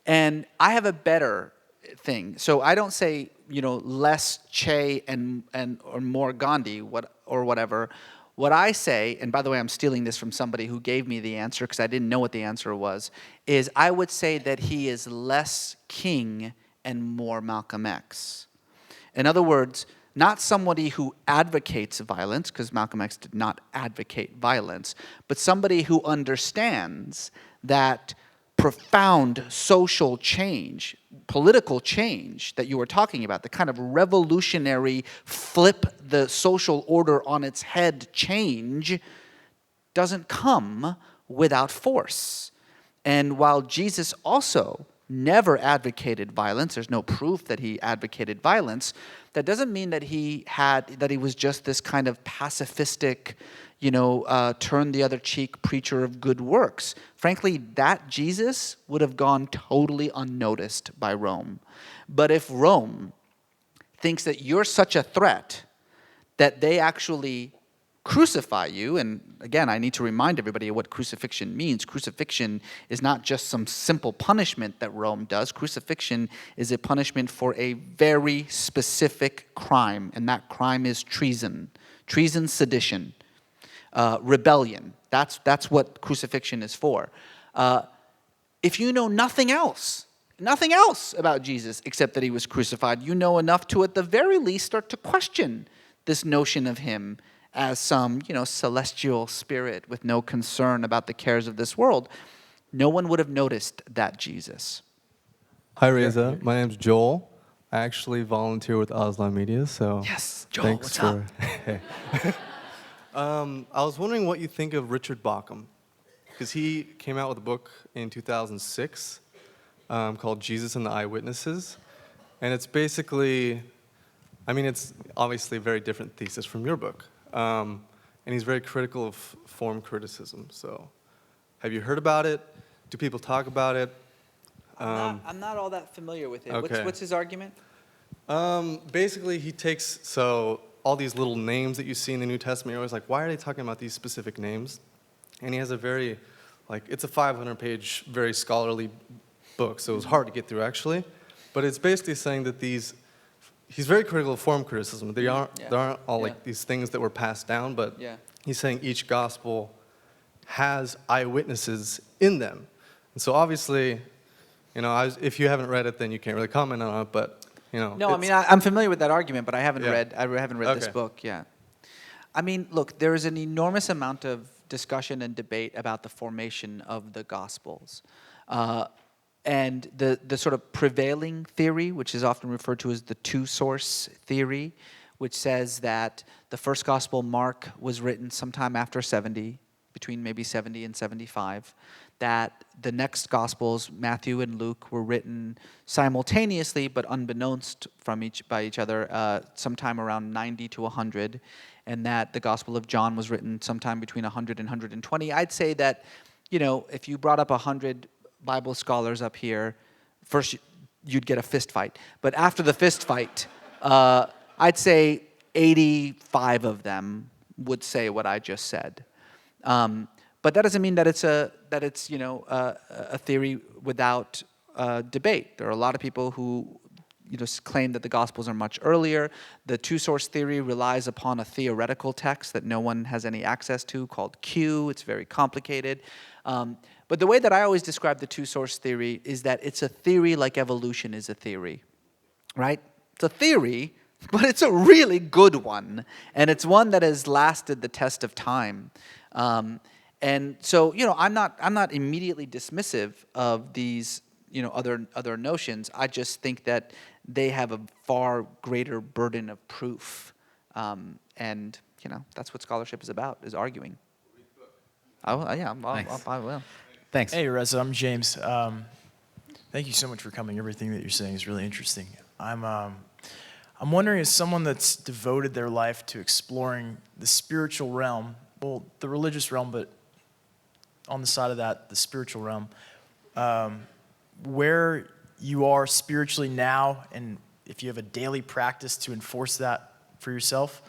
And I have a better thing. So I don't say, less Che or more Gandhi or whatever. What I say, and by the way, I'm stealing this from somebody who gave me the answer because I didn't know what the answer was, is I would say that he is less King and more Malcolm X. In other words, not somebody who advocates violence, because Malcolm X did not advocate violence, but somebody who understands that profound social change, political change that you were talking about, the kind of revolutionary flip the social order on its head change, doesn't come without force. And while Jesus also never advocated violence, there's no proof that he advocated violence, that doesn't mean that he was just this kind of pacifistic, turn the other cheek preacher of good works. Frankly, that Jesus would have gone totally unnoticed by Rome. But if Rome thinks that you're such a threat that they actually crucify you, and again, I need to remind everybody of what crucifixion means. Crucifixion is not just some simple punishment that Rome does. Crucifixion is a punishment for a very specific crime, and that crime is treason. Treason, sedition, rebellion. That's what crucifixion is for. If you know nothing else about Jesus except that he was crucified, you know enough to at the very least start to question this notion of him as some, celestial spirit with no concern about the cares of this world. No one would have noticed that Jesus. Hi, Reza. My name's Joel. I actually volunteer with Aslan Media, so Yes, Joel, thanks what's up? Hey. I was wondering what you think of Richard Bauckham, because he came out with a book in 2006 called Jesus and the Eyewitnesses, and it's basically, it's obviously a very different thesis from your book. And he's very critical of form criticism. So, have you heard about it? Do people talk about it? I'm not all that familiar with it. Okay. What's his argument? Basically, he takes all these little names that you see in the New Testament. You're always like, why are they talking about these specific names? And he has a very, it's a 500-page, very scholarly book. So it was hard to get through actually. But it's basically saying that he's very critical of form criticism. There aren't all these things that were passed down, but he's saying each gospel has eyewitnesses in them. And so obviously, if you haven't read it, then you can't really comment on it, but, No, I'm familiar with that argument, but I haven't read this Okay. book, Look, there is an enormous amount of discussion and debate about the formation of the Gospels. And the sort of prevailing theory, which is often referred to as the two-source theory, which says that the first gospel, Mark, was written sometime after 70, between maybe 70 and 75, that the next gospels, Matthew and Luke, were written simultaneously but unbeknownst by each other sometime around 90 to 100, and that the Gospel of John was written sometime between 100 and 120. I'd say that, if you brought up 100 Bible scholars up here, first you'd get a fist fight. But after the fist fight, I'd say 85 of them would say what I just said. But that doesn't mean that it's a theory without debate. There are a lot of people who claim that the Gospels are much earlier. The two-source theory relies upon a theoretical text that no one has any access to called Q. It's very complicated. But the way that I always describe the two-source theory is that it's a theory like evolution is a theory, right? It's a theory, but it's a really good one, and it's one that has lasted the test of time. And so, I'm not immediately dismissive of these, other notions. I just think that they have a far greater burden of proof. And, that's what scholarship is about, is arguing. Oh, yeah, Thanks. I will. Thanks. Hey, Reza, I'm James. Thank you so much for coming. Everything that you're saying is really interesting. I'm wondering, as someone that's devoted their life to exploring the spiritual realm, well, the religious realm, but on the side of that, the spiritual realm, where you are spiritually now, and if you have a daily practice to enforce that for yourself,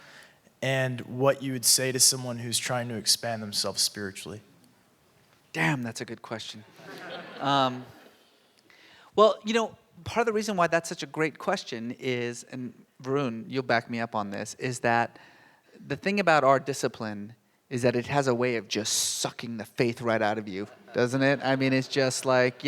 and what you would say to someone who's trying to expand themselves spiritually. Damn, that's a good question. Well, part of the reason why that's such a great question is, and Varun, you'll back me up on this, is that the thing about our discipline is that it has a way of just sucking the faith right out of you, doesn't it? I mean, it's just like,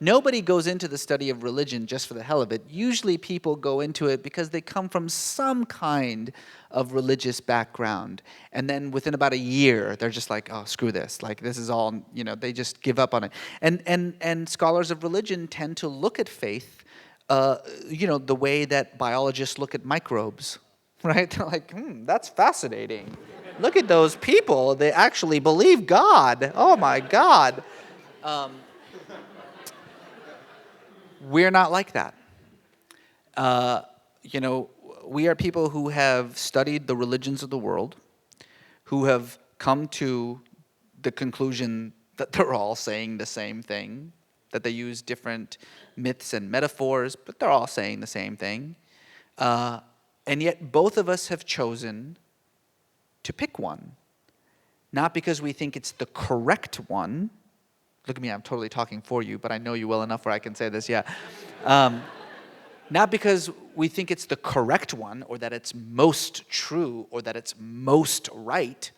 nobody goes into the study of religion just for the hell of it. Usually people go into it because they come from some kind of religious background. And then within about a year, they're just like, oh, screw this. Like, this is all, they just give up on it. And scholars of religion tend to look at faith, the way that biologists look at microbes, right? They're like, that's fascinating. Look at those people. They actually believe God. Oh, my God. We're not like that. We are people who have studied the religions of the world, who have come to the conclusion that they're all saying the same thing, that they use different myths and metaphors, but they're all saying the same thing. And yet both of us have chosen to pick one, not because we think it's the correct one. Look at me, I'm totally talking for you, but I know you well enough where I can say this, yeah. Not because we think it's the correct one, or that it's most true, or that it's most right,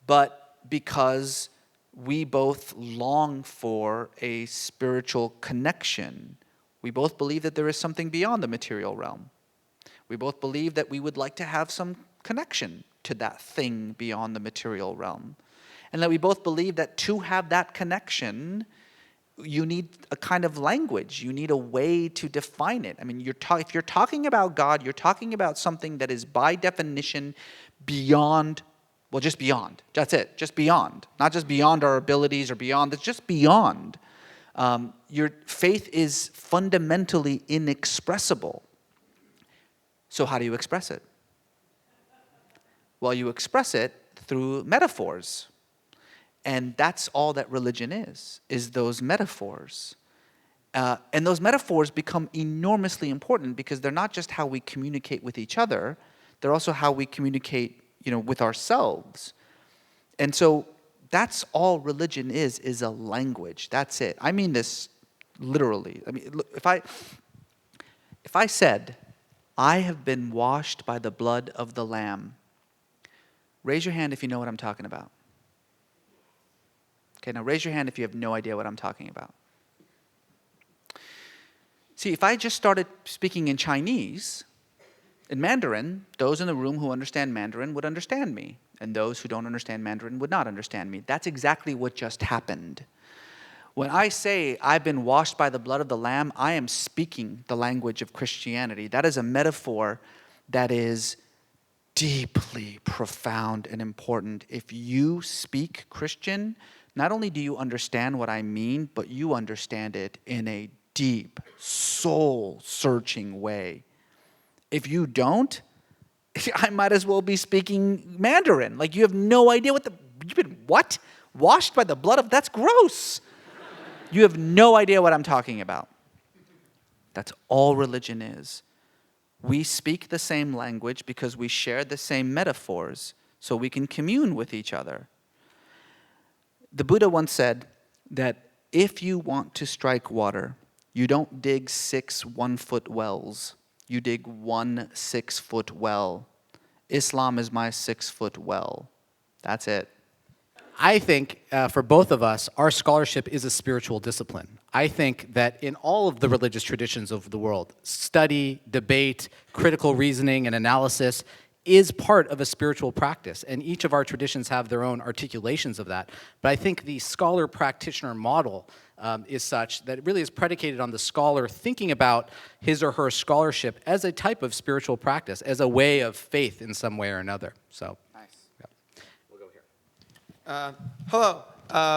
but because we both long for a spiritual connection. We both believe that there is something beyond the material realm. We both believe that we would like to have some connection to that thing beyond the material realm. And that we both believe that to have that connection, you need a kind of language. You need a way to define it. I mean, if you're talking about God, you're talking about something that is by definition beyond, well, just beyond. That's it, just beyond. Not just beyond our abilities or beyond, it's just beyond. Your faith is fundamentally inexpressible. So how do you express it? Well, you express it through metaphors. And that's all that religion is those metaphors. And those metaphors become enormously important because they're not just how we communicate with each other, they're also how we communicate, with ourselves. And so that's all religion is a language. That's it. I mean this literally. I mean, look, if I said, I have been washed by the blood of the Lamb, raise your hand if you know what I'm talking about. Okay, now raise your hand if you have no idea what I'm talking about. See, if I just started speaking in Chinese, in Mandarin, those in the room who understand Mandarin would understand me, and those who don't understand Mandarin would not understand me. That's exactly what just happened. When I say I've been washed by the blood of the Lamb, I am speaking the language of Christianity. That is a metaphor that is deeply profound and important. If you speak Christian, not only do you understand what I mean, but you understand it in a deep, soul-searching way. If you don't, I might as well be speaking Mandarin. Like, you have no idea you've been what? Washed by the blood of, that's gross. You have no idea what I'm talking about. That's all religion is. We speak the same language because we share the same metaphors, so we can commune with each other. The Buddha once said that if you want to strike water, you don't dig 6 one-foot wells. You dig 1 6-foot well. Islam is my 6-foot well. That's it. I think for both of us, our scholarship is a spiritual discipline. I think that in all of the religious traditions of the world, study, debate, critical reasoning, and analysis is part of a spiritual practice, and each of our traditions have their own articulations of that. But I think the scholar-practitioner model is such that it really is predicated on the scholar thinking about his or her scholarship as a type of spiritual practice, as a way of faith in some way or another. So, nice. Yeah. We'll go here. Hello,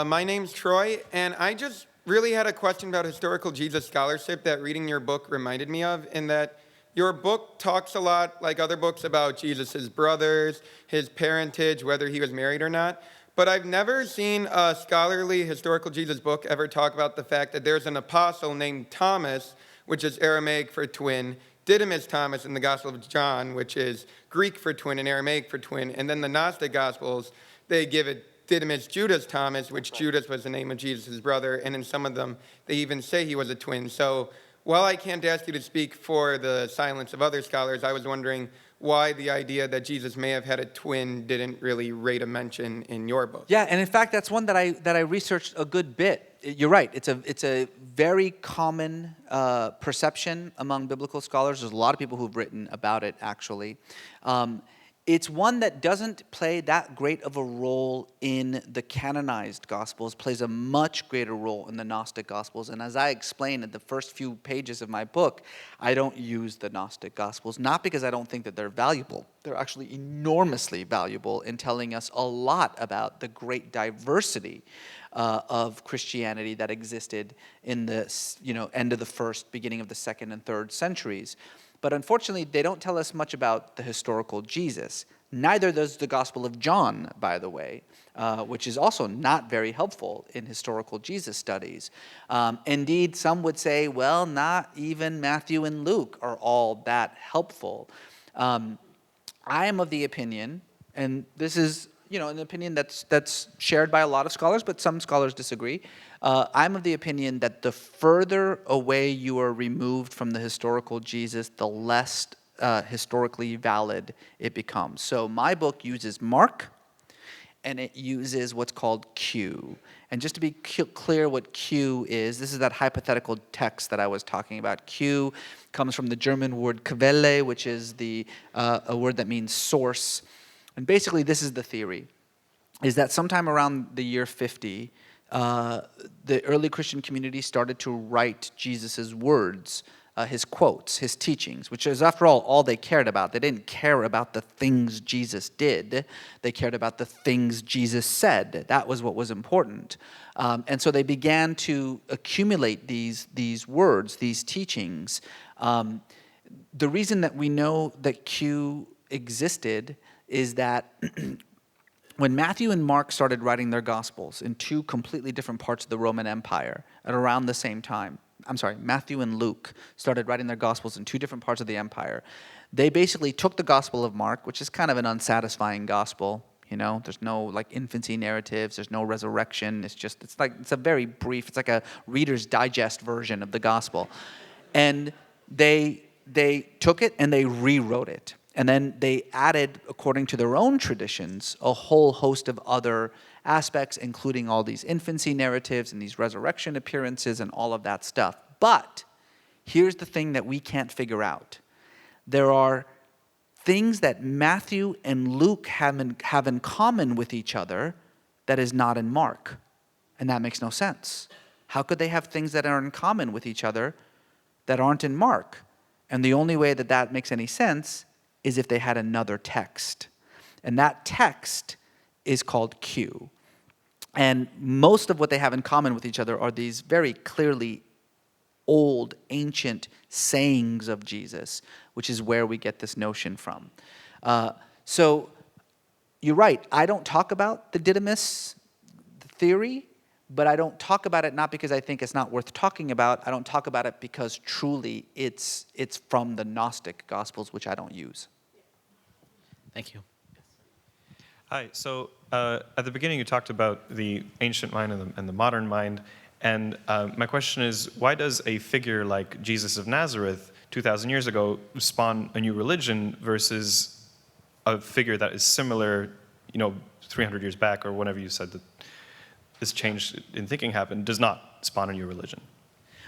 my name's Troy, and I just really had a question about historical Jesus scholarship that reading your book reminded me of, in that your book talks a lot, like other books, about Jesus' brothers, his parentage, whether he was married or not. But I've never seen a scholarly historical Jesus book ever talk about the fact that there's an apostle named Thomas, which is Aramaic for twin, Didymus Thomas in the Gospel of John, which is Greek for twin and Aramaic for twin, and then the Gnostic Gospels, they give it Didymus Judas Thomas, which Judas was the name of Jesus' brother, and in some of them, they even say he was a twin. So while I can't ask you to speak for the silence of other scholars, I was wondering why the idea that Jesus may have had a twin didn't really rate a mention in your book. Yeah, and in fact, that's one that I researched a good bit. You're right. It's a very common perception among biblical scholars. There's a lot of people who've written about it, actually. It's one that doesn't play that great of a role in the canonized Gospels, plays a much greater role in the Gnostic Gospels. And as I explained in the first few pages of my book, I don't use the Gnostic Gospels, not because I don't think that they're valuable. They're actually enormously valuable in telling us a lot about the great diversity of Christianity that existed in the end of the first, beginning of the second and third centuries. But unfortunately, they don't tell us much about the historical Jesus. Neither does the Gospel of John, by the way, which is also not very helpful in historical Jesus studies. Indeed, some would say, well, not even Matthew and Luke are all that helpful. I am of the opinion, and this is an opinion that's shared by a lot of scholars, but some scholars disagree. I'm of the opinion that the further away you are removed from the historical Jesus, the less historically valid it becomes. So my book uses Mark, and it uses what's called Q. And just to be clear what Q is, this is that hypothetical text that I was talking about. Q comes from the German word Quelle, which is a word that means source. And basically, this is the theory, is that sometime around the year 50, the early Christian community started to write Jesus' words, his quotes, his teachings, which is, after all they cared about. They didn't care about the things Jesus did. They cared about the things Jesus said. That was what was important. And so they began to accumulate these words, these teachings. The reason that we know that Q existed is that when Matthew and Mark started writing their Gospels in two completely different parts of the Roman Empire at around the same time, Matthew and Luke started writing their Gospels in two different parts of the empire. They basically took the Gospel of Mark, which is kind of an unsatisfying gospel. There's no infancy narratives, there's no resurrection. It's a very brief, it's like a Reader's Digest version of the gospel. And they took it and they rewrote it. And then they added, according to their own traditions, a whole host of other aspects, including all these infancy narratives and these resurrection appearances and all of that stuff. But here's the thing that we can't figure out. There are things that Matthew and Luke have in common with each other that is not in Mark. And that makes no sense. How could they have things that are in common with each other that aren't in Mark? And the only way that makes any sense is if they had another text. And that text is called Q. And most of what they have in common with each other are these very clearly old, ancient sayings of Jesus, which is where we get this notion from. So you're right. I don't talk about the Didymus theory, but I don't talk about it not because I think it's not worth talking about. I don't talk about it because truly it's from the Gnostic Gospels, which I don't use. Thank you. Hi. So at the beginning, you talked about the ancient mind and the modern mind. And my question is, why does a figure like Jesus of Nazareth 2,000 years ago spawn a new religion versus a figure that is similar, 300 years back or whenever you said that this change in thinking happened, does not spawn a new religion?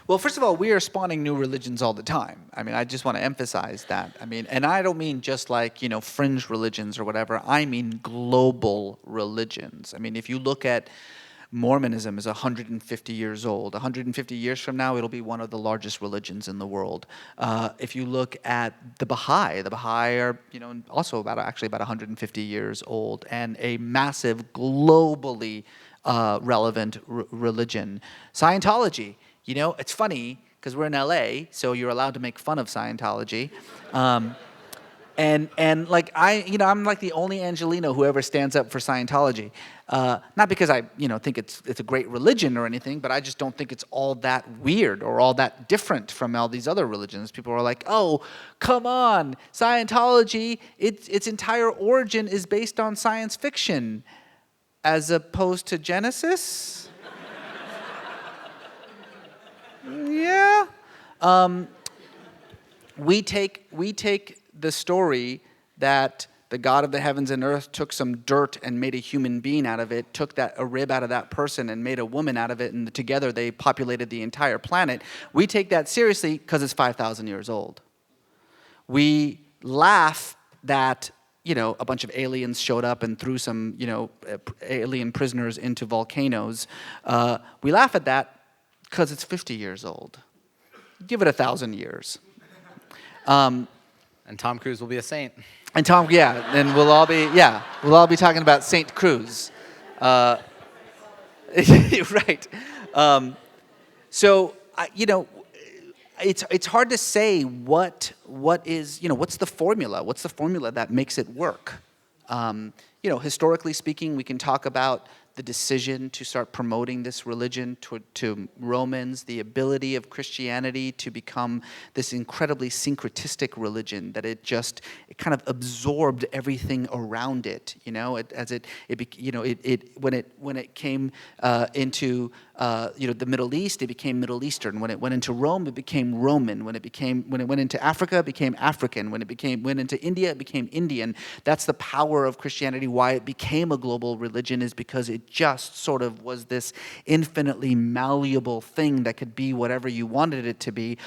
Well, first of all, we are spawning new religions all the time. I mean, I just want to emphasize that. I mean, and I don't mean just like, fringe religions or whatever. I mean global religions. I mean, if you look at Mormonism is 150 years old. 150 years from now, it'll be one of the largest religions in the world. If you look at the Baha'i are, also about 150 years old and a massive globally relevant religion. Scientology. It's funny because we're in LA, so you're allowed to make fun of Scientology. And like I'm like the only Angelino who ever stands up for Scientology. Not because I think it's a great religion or anything, but I just don't think it's all that weird or all that different from all these other religions. People are like, oh, come on, Scientology, its entire origin is based on science fiction, as opposed to Genesis. Yeah. We take the story that the God of the heavens and earth took some dirt and made a human being out of it, took a rib out of that person and made a woman out of it, and together they populated the entire planet. We take that seriously because it's 5,000 years old. We laugh that a bunch of aliens showed up and threw some alien prisoners into volcanoes. We laugh at that because it's 50 years old. Give it 1,000 years. And Tom Cruise will be a saint. And and we'll all be talking about Saint Cruz. Right. So it's hard to say what is what's the formula? What's the formula that makes it work? Historically speaking, we can talk about the decision to start promoting this religion to Romans, the ability of Christianity to become this incredibly syncretistic religion, that it kind of absorbed everything around it. When it came into the Middle East, it became Middle Eastern. When it went into Rome, it became Roman. When it went into Africa, it became African. When it went into India, it became Indian. That's the power of Christianity. Why it became a global religion is because it just sort of was this infinitely malleable thing that could be whatever you wanted it to be,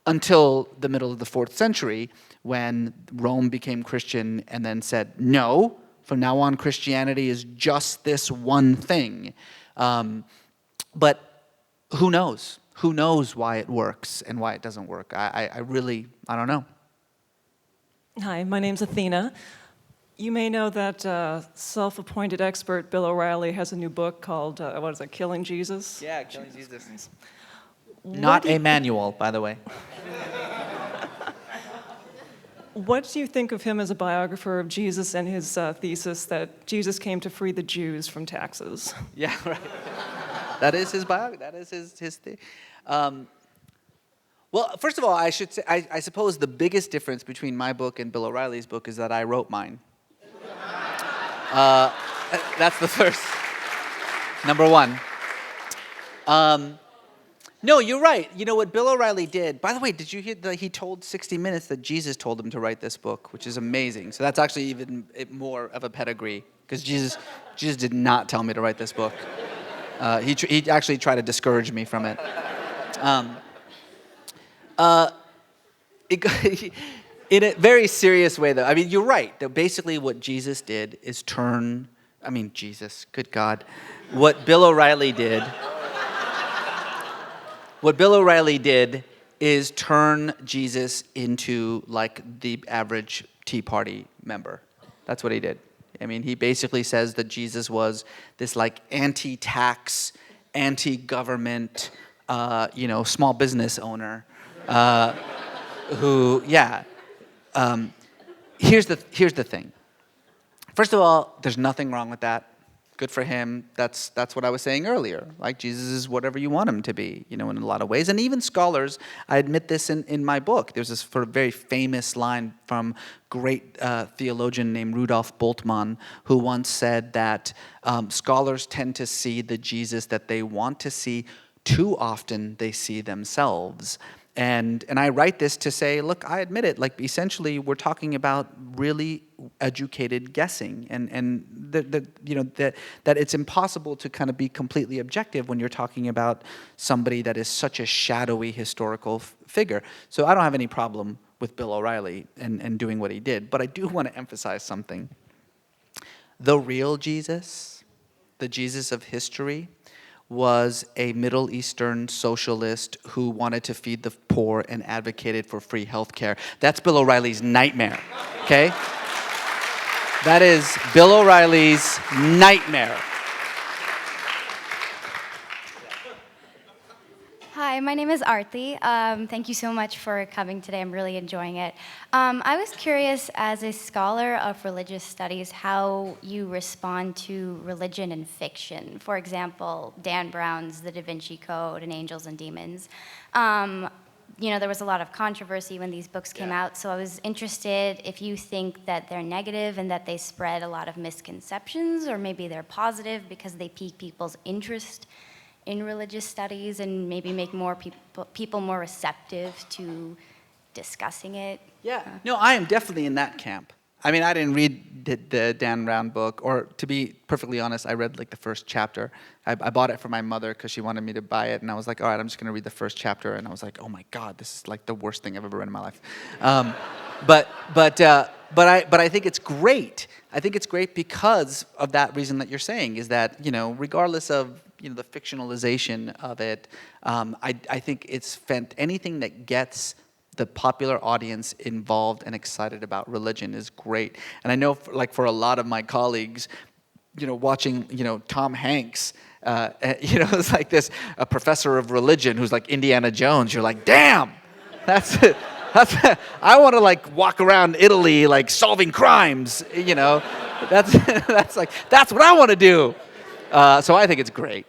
until the middle of the 4th century, when Rome became Christian and then said, no, from now on Christianity is just this one thing. But who knows? Who knows why it works and why it doesn't work? I don't know. Hi, my name's Athena. You may know that self-appointed expert Bill O'Reilly has a new book called, Killing Jesus? Yeah, Killing Jesus. Not a manual, by the way. What do you think of him as a biographer of Jesus and his thesis that Jesus came to free the Jews from taxes? Yeah, right. That is his biography. That is his thing. Well, first of all, I should say, I suppose the biggest difference between my book and Bill O'Reilly's book is that I wrote mine. That's the first. Number one. No, you're right. What Bill O'Reilly did, by the way, did you hear that he told 60 Minutes that Jesus told him to write this book, which is amazing. So that's actually even more of a pedigree, because Jesus did not tell me to write this book. He actually tried to discourage me from it. In a very serious way, though. I mean, you're right. That basically what Jesus did is good God. What Bill O'Reilly did is turn Jesus into like the average Tea Party member. That's what he did. I mean, he basically says that Jesus was this like anti-tax, anti-government, small business owner who, here's the thing. First of all, there's nothing wrong with that. Good for him. That's what I was saying earlier. Like, Jesus is whatever you want him to be, in a lot of ways. And even scholars, I admit this in my book. There's this sort of very famous line from great theologian named Rudolf Bultmann, who once said that scholars tend to see the Jesus that they want to see. Too often they see themselves. And I write this to say, look, I admit it. Like, essentially, we're talking about really educated guessing, and that it's impossible to kind of be completely objective when you're talking about somebody that is such a shadowy historical figure. So I don't have any problem with Bill O'Reilly and doing what he did, but I do want to emphasize something. The real Jesus, the Jesus of history, was a Middle Eastern socialist who wanted to feed the poor and advocated for free health care. That's Bill O'Reilly's nightmare, okay? That is Bill O'Reilly's nightmare. Hi, my name is Arti. Thank you so much for coming today. I'm really enjoying it. I was curious, as a scholar of religious studies, how you respond to religion and fiction. For example, Dan Brown's The Da Vinci Code and Angels and Demons. There was a lot of controversy when these books came out, so I was interested if you think that they're negative and that they spread a lot of misconceptions, or maybe they're positive because they pique people's interest in religious studies and maybe make more people more receptive to discussing it. Yeah, no, I am definitely in that camp. I mean, I didn't read the Dan Brown book, or to be perfectly honest, I read like the first chapter. I bought it for my mother because she wanted me to buy it, and I was like, all right, I'm just going to read the first chapter, and I was like, oh my God, this is like the worst thing I've ever read in my life. But I think it's great. I think it's great because of that reason that you're saying, is that, regardless of the fictionalization of it, I think it's anything that gets the popular audience involved and excited about religion is great. And I know, for a lot of my colleagues, watching, Tom Hanks, it's like this, a professor of religion who's like Indiana Jones. You're like, damn, that's I want to walk around Italy solving crimes. That's what I want to do. So I think it's great.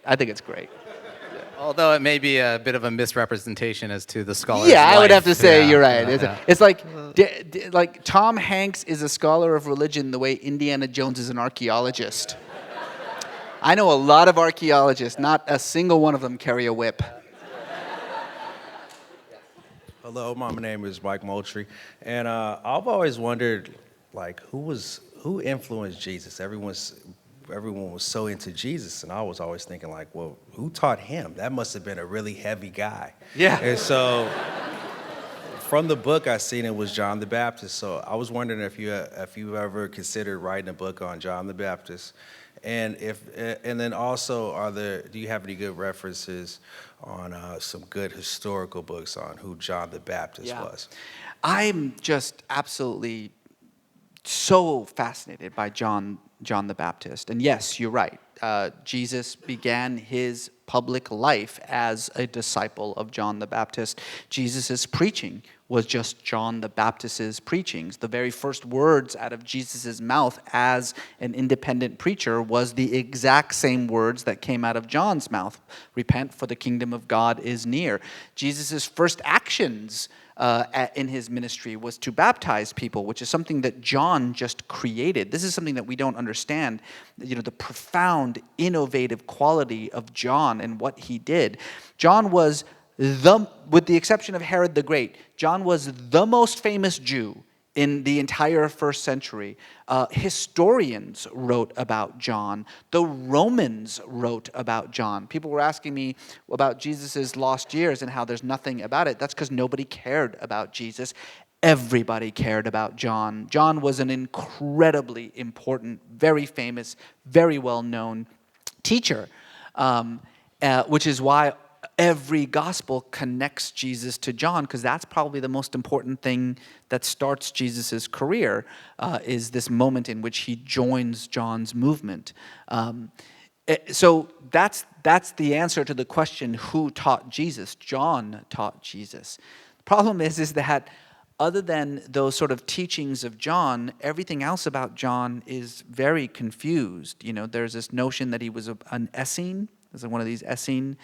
Although it may be a bit of a misrepresentation as to the scholar's Yeah, I would life. have to say you're right. Yeah. It's like Tom Hanks is a scholar of religion the way Indiana Jones is an archaeologist. I know a lot of archaeologists. Not a single one of them carry a whip. Hello, my name is Mike Moultrie, and I've always wondered, who influenced Jesus? Everyone was so into Jesus, and I was always thinking, well, who taught him? That must have been a really heavy guy. Yeah. And so, from the book I seen, it was John the Baptist. So I was wondering if you ever considered writing a book on John the Baptist, and then also, do you have any good references on some good historical books on who John the Baptist was? I'm just absolutely so fascinated by John the Baptist. And yes, you're right. Jesus began his public life as a disciple of John the Baptist. Jesus' preaching was just John the Baptist's preachings. The very first words out of Jesus' mouth as an independent preacher was the exact same words that came out of John's mouth. Repent, for the kingdom of God is near. Jesus' first actions in his ministry was to baptize people, which is something that John just created. This is something that we don't understand, the profound, innovative quality of John and what he did. John was with the exception of Herod the Great, John was the most famous Jew in the entire first century. Historians wrote about John. The Romans wrote about John. People were asking me about Jesus' lost years and how there's nothing about it. That's because nobody cared about Jesus. Everybody cared about John. John was an incredibly important, very famous, very well-known teacher, which is why every gospel connects Jesus to John, because that's probably the most important thing that starts Jesus' career, is this moment in which he joins John's movement. So that's the answer to the question, who taught Jesus? John taught Jesus. The problem is that other than those sort of teachings of John, everything else about John is very confused. There's this notion that he was an Essene. As one of these Essene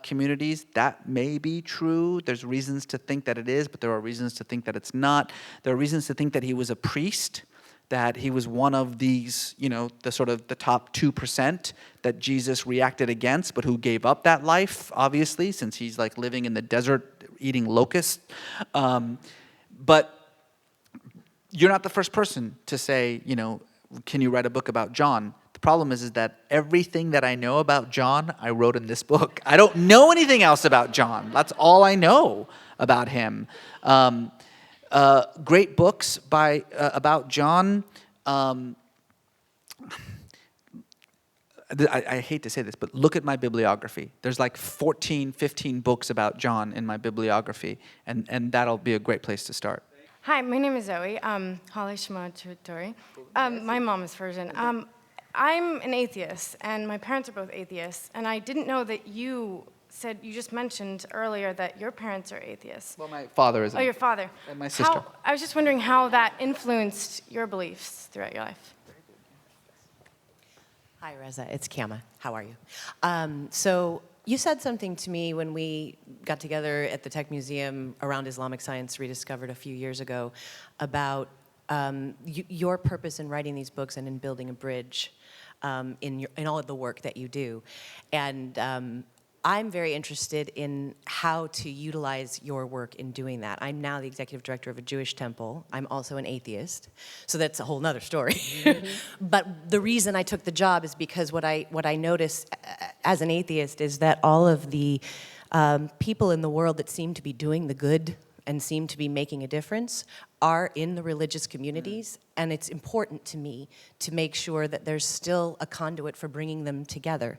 communities. That may be true. There's reasons to think that it is, but there are reasons to think that it's not. There are reasons to think that he was a priest, that he was one of these, the top 2% that Jesus reacted against, but who gave up that life, obviously, since he's living in the desert eating locusts. But you're not the first person to say, can you write a book about John? The problem is that everything that I know about John, I wrote in this book. I don't know anything else about John. That's all I know about him. Great books about John. I hate to say this, but look at my bibliography. There's like 14, 15 books about John in my bibliography, and that'll be a great place to start. Hi, my name is Zoe. Holly Shema Tori. My mom is Persian. I'm an atheist, and my parents are both atheists, and I didn't know that you just mentioned earlier that your parents are atheists. Well, my father is. Oh, your father. And my sister. I was just wondering how that influenced your beliefs throughout your life. Hi, Reza. It's Kama. How are you? So you said something to me when we got together at the Tech Museum around Islamic Science Rediscovered a few years ago about your purpose in writing these books and in building a bridge in all of the work that you do. And I'm very interested in how to utilize your work in doing that. I'm now the executive director of a Jewish temple. I'm also an atheist, so that's a whole nother story. But the reason I took the job is because what I notice as an atheist is that all of the people in the world that seem to be doing the good and seem to be making a difference are in the religious communities, and it's important to me to make sure that there's still a conduit for bringing them together.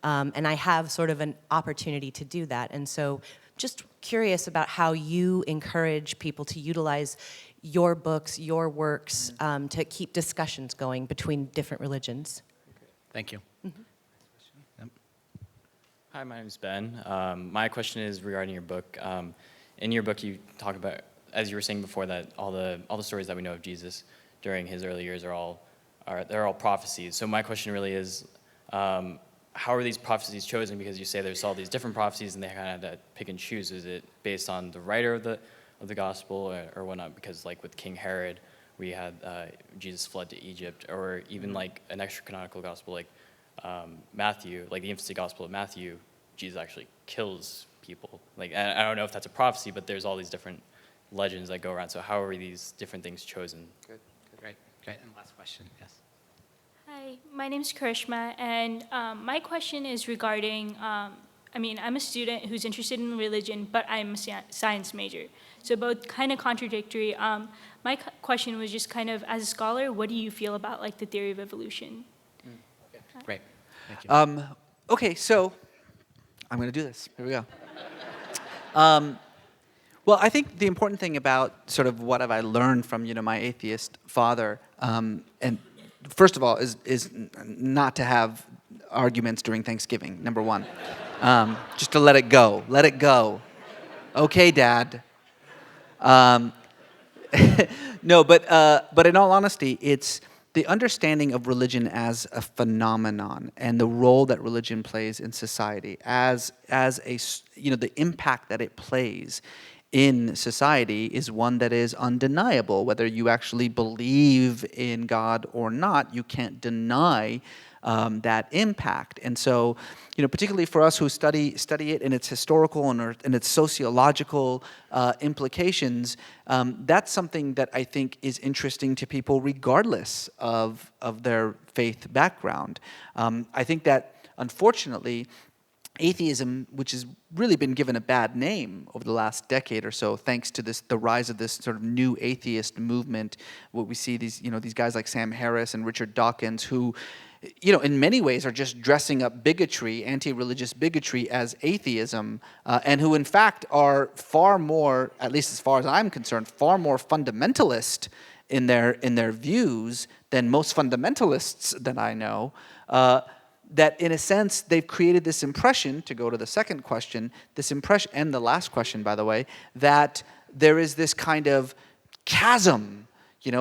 And I have sort of an opportunity to do that. And so just curious about how you encourage people to utilize your books, your works, to keep discussions going between different religions. Thank you. Mm-hmm. Yep. Hi, my name is Ben. My question is regarding your book. In your book, you talk about, as you were saying before, that all the stories that we know of Jesus during his early years are all prophecies. So my question really is, how are these prophecies chosen? Because you say there's all these different prophecies, and they kind of had to pick and choose. Is it based on the writer of the gospel or whatnot? Because like with King Herod, we had Jesus fled to Egypt, or even like an extra canonical gospel like Matthew, like the infancy gospel of Matthew, Jesus actually kills people. Like, I don't know if that's a prophecy, but there's all these different legends that go around. So how are these different things chosen? Good. Great. And last question, yes. Hi, my name's Karishma, and my question is regarding, I'm a student who's interested in religion, but I'm a science major. So both kind of contradictory. My question was just kind of, as a scholar, what do you feel about like the theory of evolution? Okay. Great. Thank you. Okay, so I'm going to do this. Here we go. Well, I think the important thing about sort of what have I learned from my atheist father, and first of all, is not to have arguments during Thanksgiving. Number one, just to let it go. Let it go. Okay, Dad. No, but in all honesty, it's the understanding of religion as a phenomenon and the role that religion plays in society, as a the impact that it plays in society is one that is undeniable. Whether you actually believe in God or not, you can't deny that impact. And so, particularly for us who study it in its historical and its sociological implications, that's something that I think is interesting to people regardless of their faith background. I think that, unfortunately, atheism, which has really been given a bad name over the last decade or so, thanks to the rise of this sort of new atheist movement, what we see these guys like Sam Harris and Richard Dawkins, who, in many ways are just dressing up bigotry, anti-religious bigotry, as atheism, and who in fact are far more, at least as far as I'm concerned, far more fundamentalist in their views than most fundamentalists that I know. That in a sense, they've created this impression, to go to the second question, this impression, and the last question, by the way, that there is this kind of chasm,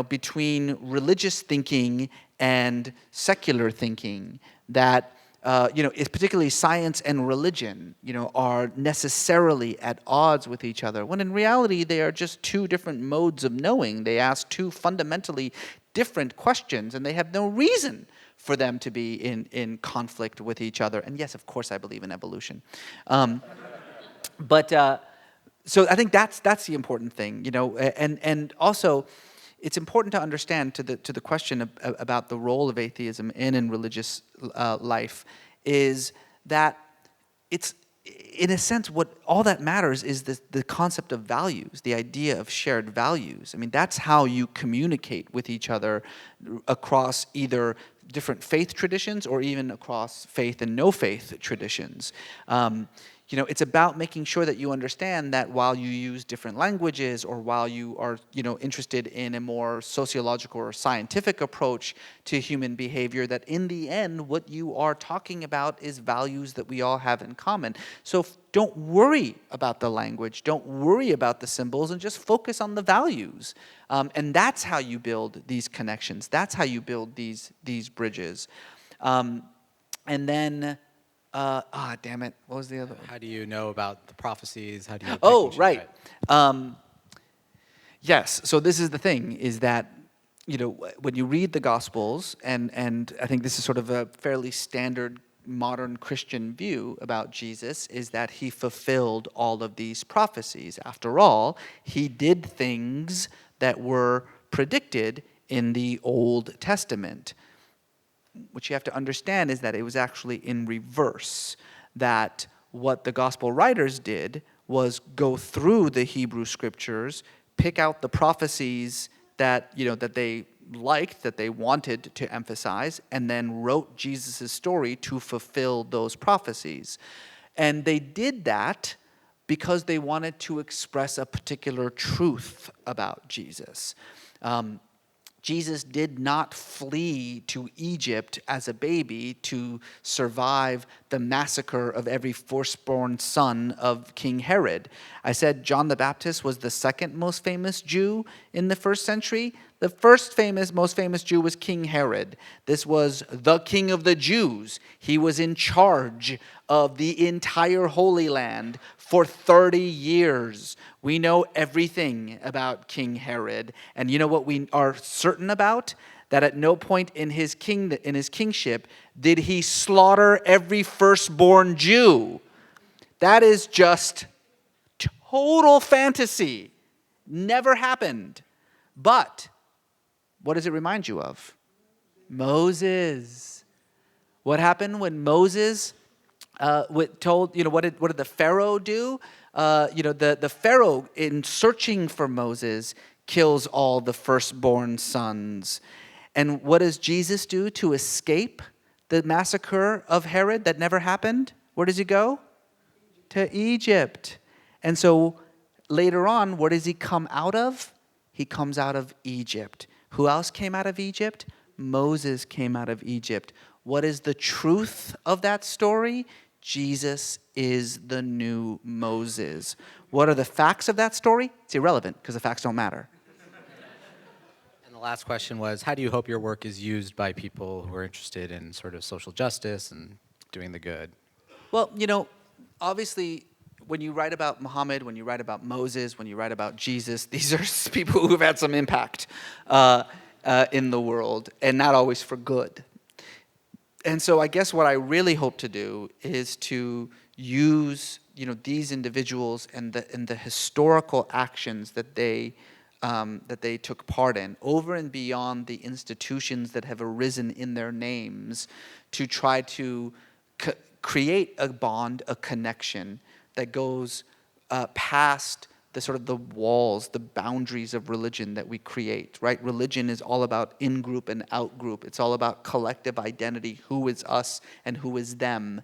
between religious thinking and secular thinking, that, is particularly science and religion, are necessarily at odds with each other, when in reality, they are just two different modes of knowing. They ask two fundamentally different questions, and they have no reason for them to be in conflict with each other. And yes, of course, I believe in evolution. so I think that's the important thing, and also it's important to understand to the question about the role of atheism in religious life is that it's, in a sense, what all that matters is the concept of values, the idea of shared values. I mean, that's how you communicate with each other across either different faith traditions or even across faith and no faith traditions. It's about making sure that you understand that while you use different languages or while you are, interested in a more sociological or scientific approach to human behavior, that in the end, what you are talking about is values that we all have in common. So don't worry about the language, don't worry about the symbols, and just focus on the values. And that's how you build these connections. That's how you build these bridges. And then... damn it. What was the other one? How do you know about the prophecies? How do you... Oh, right. Yes. So this is the thing, is that, when you read the Gospels, and I think this is sort of a fairly standard modern Christian view about Jesus, is that he fulfilled all of these prophecies. After all, he did things that were predicted in the Old Testament. What you have to understand is that it was actually in reverse, that what the gospel writers did was go through the Hebrew scriptures, pick out the prophecies that they liked, that they wanted to emphasize, and then wrote Jesus' story to fulfill those prophecies. And they did that because they wanted to express a particular truth about Jesus. Jesus did not flee to Egypt as a baby to survive the massacre of every firstborn son of King Herod. I said John the Baptist was the second most famous Jew in the first century. The first most famous Jew was King Herod. This was the king of the Jews. He was in charge of the entire Holy Land for 30 years. We know everything about King Herod. And you know what we are certain about? That at no point in his kingship did he slaughter every firstborn Jew. That is just total fantasy. Never happened. But what does it remind you of? Moses. What happened when Moses told, what did the Pharaoh do? The Pharaoh, in searching for Moses, kills all the firstborn sons. And what does Jesus do to escape the massacre of Herod that never happened? Where does he go? To Egypt. And so later on, where does he come out of? He comes out of Egypt. Who else came out of Egypt? Moses came out of Egypt. What is the truth of that story? Jesus is the new Moses. What are the facts of that story? It's irrelevant because the facts don't matter. And the last question was, how do you hope your work is used by people who are interested in sort of social justice and doing the good? Well, obviously, when you write about Muhammad, when you write about Moses, when you write about Jesus, these are people who've had some impact in the world, and not always for good. And so I guess what I really hope to do is to use, these individuals and the historical actions that they took part in, over and beyond the institutions that have arisen in their names, to try to create a bond, a connection that goes past the sort of the walls, the boundaries of religion that we create, right? Religion is all about in-group and out-group. It's all about collective identity, who is us and who is them.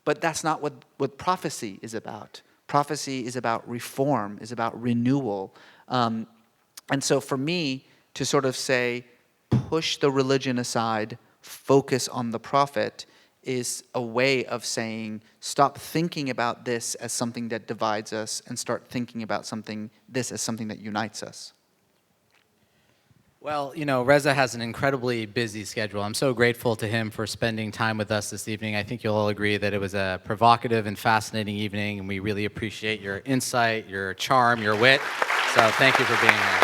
But that's not what prophecy is about. Prophecy is about reform, is about renewal. And so for me to sort of say, push the religion aside, focus on the prophet, is a way of saying, stop thinking about this as something that divides us and start thinking about this as something that unites us. Well, Reza has an incredibly busy schedule. I'm so grateful to him for spending time with us this evening. I think you'll all agree that it was a provocative and fascinating evening, and we really appreciate your insight, your charm, your wit. So thank you for being here.